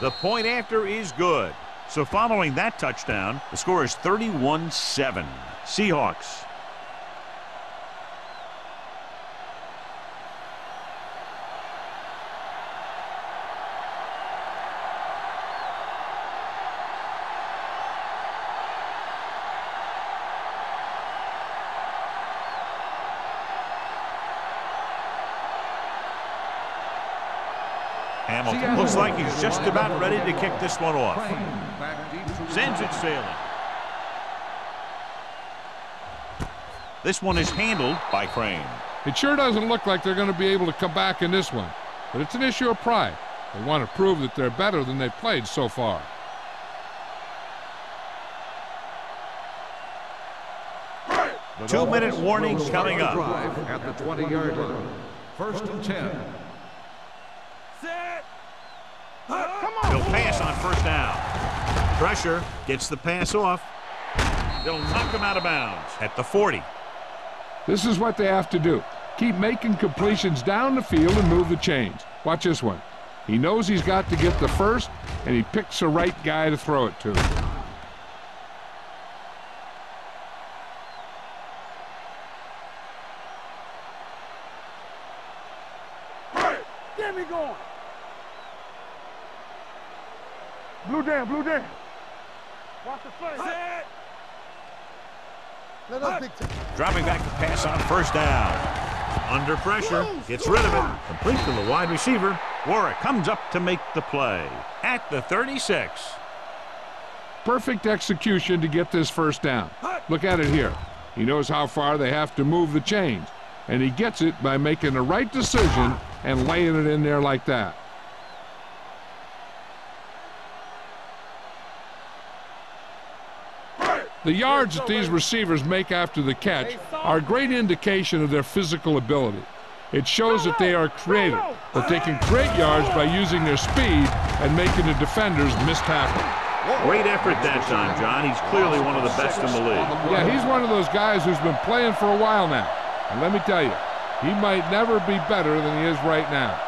The point after is good. So following that touchdown, the score is 31-7. Seahawks. Hamilton looks like he's just about ready to kick this one off. Sends it sailing. This one is handled by Crane. It sure doesn't look like they're going to be able to come back in this one, but it's an issue of pride. They want to prove that they're better than they've played so far. The 2-minute warning coming up. At the 20-yard line. 1st and 10. He'll pass on 1st down. Pressure gets the pass off. They'll knock him out of bounds at the 40. This is what they have to do. Keep making completions down the field and move the chains. Watch this one. He knows he's got to get the first, and he picks the right guy to throw it to. Get me going. Blue down. Watch the play. Let us big time. Dropping back to pass on 1st down. Under pressure, gets rid of it. Complete to the wide receiver. Warwick comes up to make the play at the 36. Perfect execution to get this 1st down. Look at it here. He knows how far they have to move the chains, and he gets it by making the right decision and laying it in there like that. The yards that these receivers make after the catch are a great indication of their physical ability. It shows that they are creative, that they can create yards by using their speed and making the defenders miss tackle. Great effort that time, John. He's clearly one of the best in the league. Yeah, he's one of those guys who's been playing for a while now. And let me tell you, he might never be better than he is right now.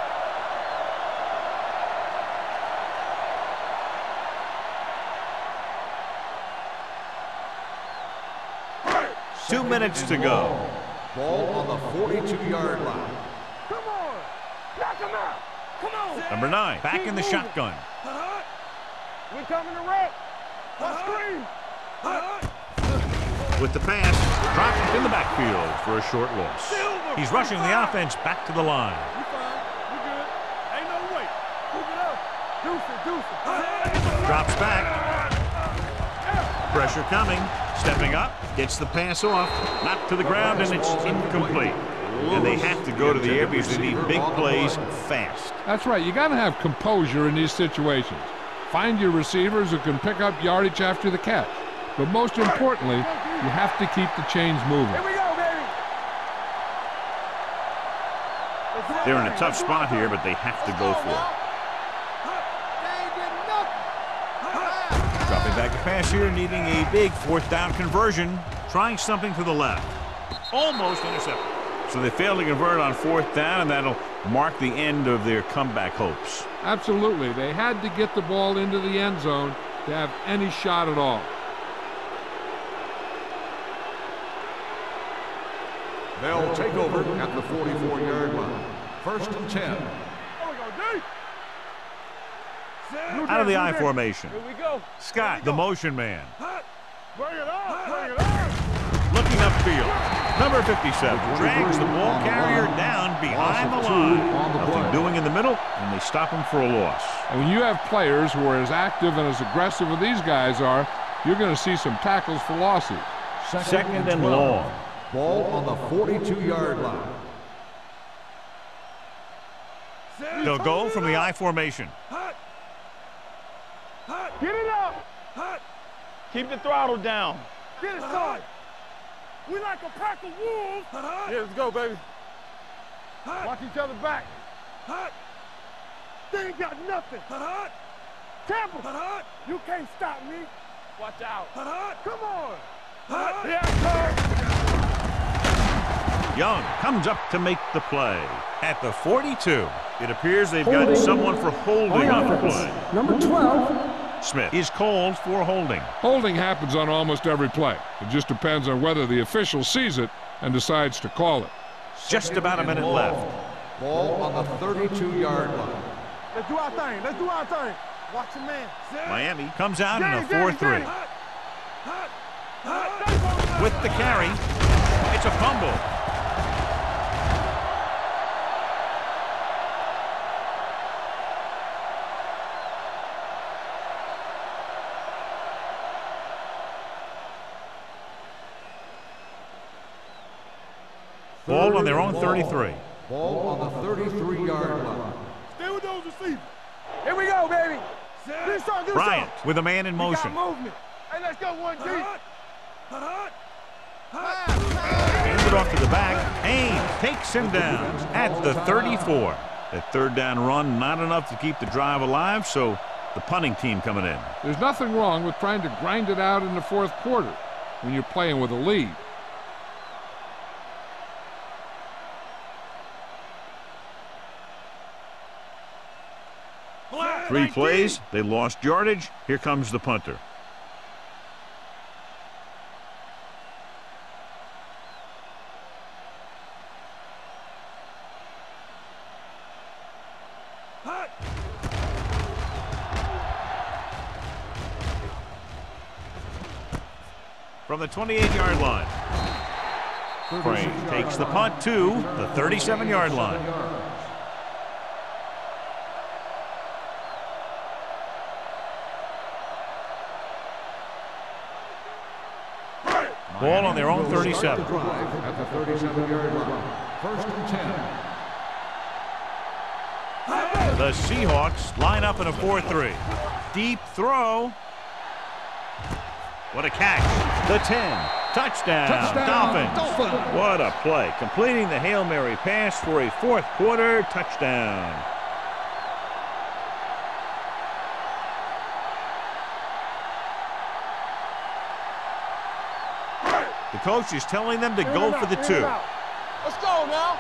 Two minutes to go. Ball on the 42-yard line. Come on. Knock him out. Come on. Number 9, back in the shotgun. We coming to wreck. Screen. With the pass, dropped in the backfield for a short loss. He's rushing the offense back to the line. We fine. We good. Ain't no way. Move it up. Deuce it. Drops back. Pressure coming. Stepping up. Gets the pass off. Knocked to the ground, and it's incomplete. And they have to go to the air because they need big plays fast. That's right. You got to have composure in these situations. Find your receivers who can pick up yardage after the catch. But most importantly, you have to keep the chains moving. Here we go, baby. They're in a tough spot here, but they have to go for it. Dropping back to pass here, needing a big 4th down conversion. Trying something to the left. Almost intercepted. So they failed to convert on 4th down, and that'll mark the end of their comeback hopes. Absolutely. They had to get the ball into the end zone to have any shot at all. They'll take over at the 44-yard line. First and 10. Out of the I formation. Here we go. Scott, the motion man. Bring it on. Bring it on. Looking upfield. Number 57 drags the ball carrier down behind the line. Nothing doing in the middle, and they stop him for a loss. And when you have players who are as active and as aggressive as these guys are, you're going to see some tackles for losses. Second and long. Ball on the 42-yard line. They'll go from the I formation. Get it up. Keep the throttle down. Get it started. We like a pack of wolves. Yeah, let's go, baby. Watch each other back. They ain't got nothing. Tampa, you can't stop me. Watch out. Come on. Young comes up to make the play. At the 42, it appears they've got someone for holding on the play. Number 12. Smith is called for holding. Holding happens on almost every play. It just depends on whether the official sees it and decides to call it. Just about a minute left. Ball on the 32-yard line. Let's do our thing. Let's do our thing. Watch your man. Miami comes out in a 4-3. With the carry, it's a fumble. Ball on their own 33. Ball on the 33-yard line. Stay with those receivers. Here we go, baby. Bryant with a man in motion. Movement. Hey, let's go one deep. Hands it off to the back. Haynes takes him down at the 34. That third down run, not enough to keep the drive alive, so the punting team coming in. There's nothing wrong with trying to grind it out in the fourth quarter when you're playing with a lead. Three plays, they lost yardage. Here comes the punter. From the 28-yard line. Crane takes the punt to the 37-yard line. Ball on their own 37. At the 37-yard line. First and 10. The Seahawks line up in a 4-3. Deep throw. What a catch. The 10. Touchdown. Dolphins. What a play. Completing the Hail Mary pass for a fourth quarter touchdown. The coach is telling them to go for the 2. Let's go now.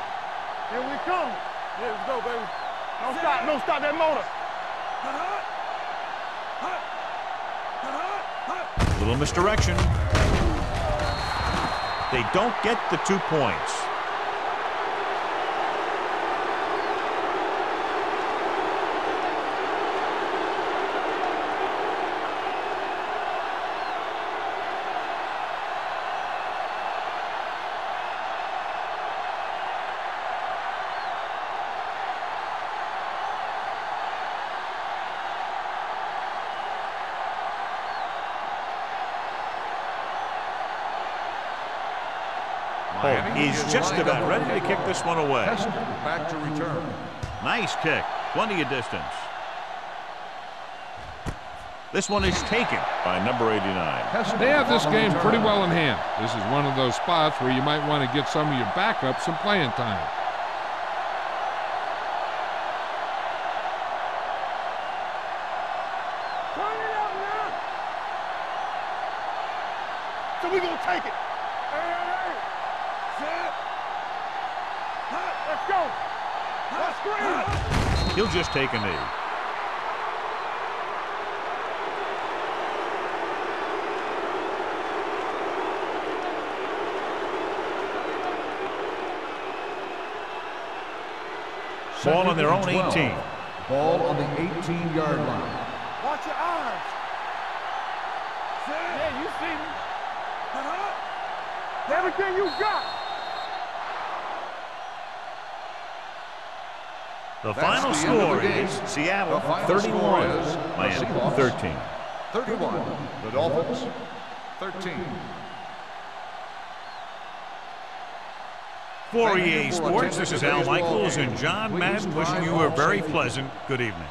Here we come. Yeah, let's go, baby. Don't stop. Don't stop that motor. Little misdirection. They don't get the 2 points. He's just about ready to kick this one away. Back to return. Nice kick. Plenty of distance. This one is taken by number 89. They have this game pretty well in hand. This is one of those spots where you might want to get some of your backups some playing time. Turn it up now. So we're going to take it. Let's go. Let's scream. He'll just take a knee. Ball on their own 18. Ball on the 18-yard line. Watch your eyes. Yeah, you see me. Everything you got. The That's final the end of score the game. is Seattle The final 31, score is the Miami Seahawks 13. 31. The Dolphins 13. For Thank you EA for Sports, attending this is Al today's ball Michaels game. and John Please Madden wishing drive you a home very safely. pleasant good evening.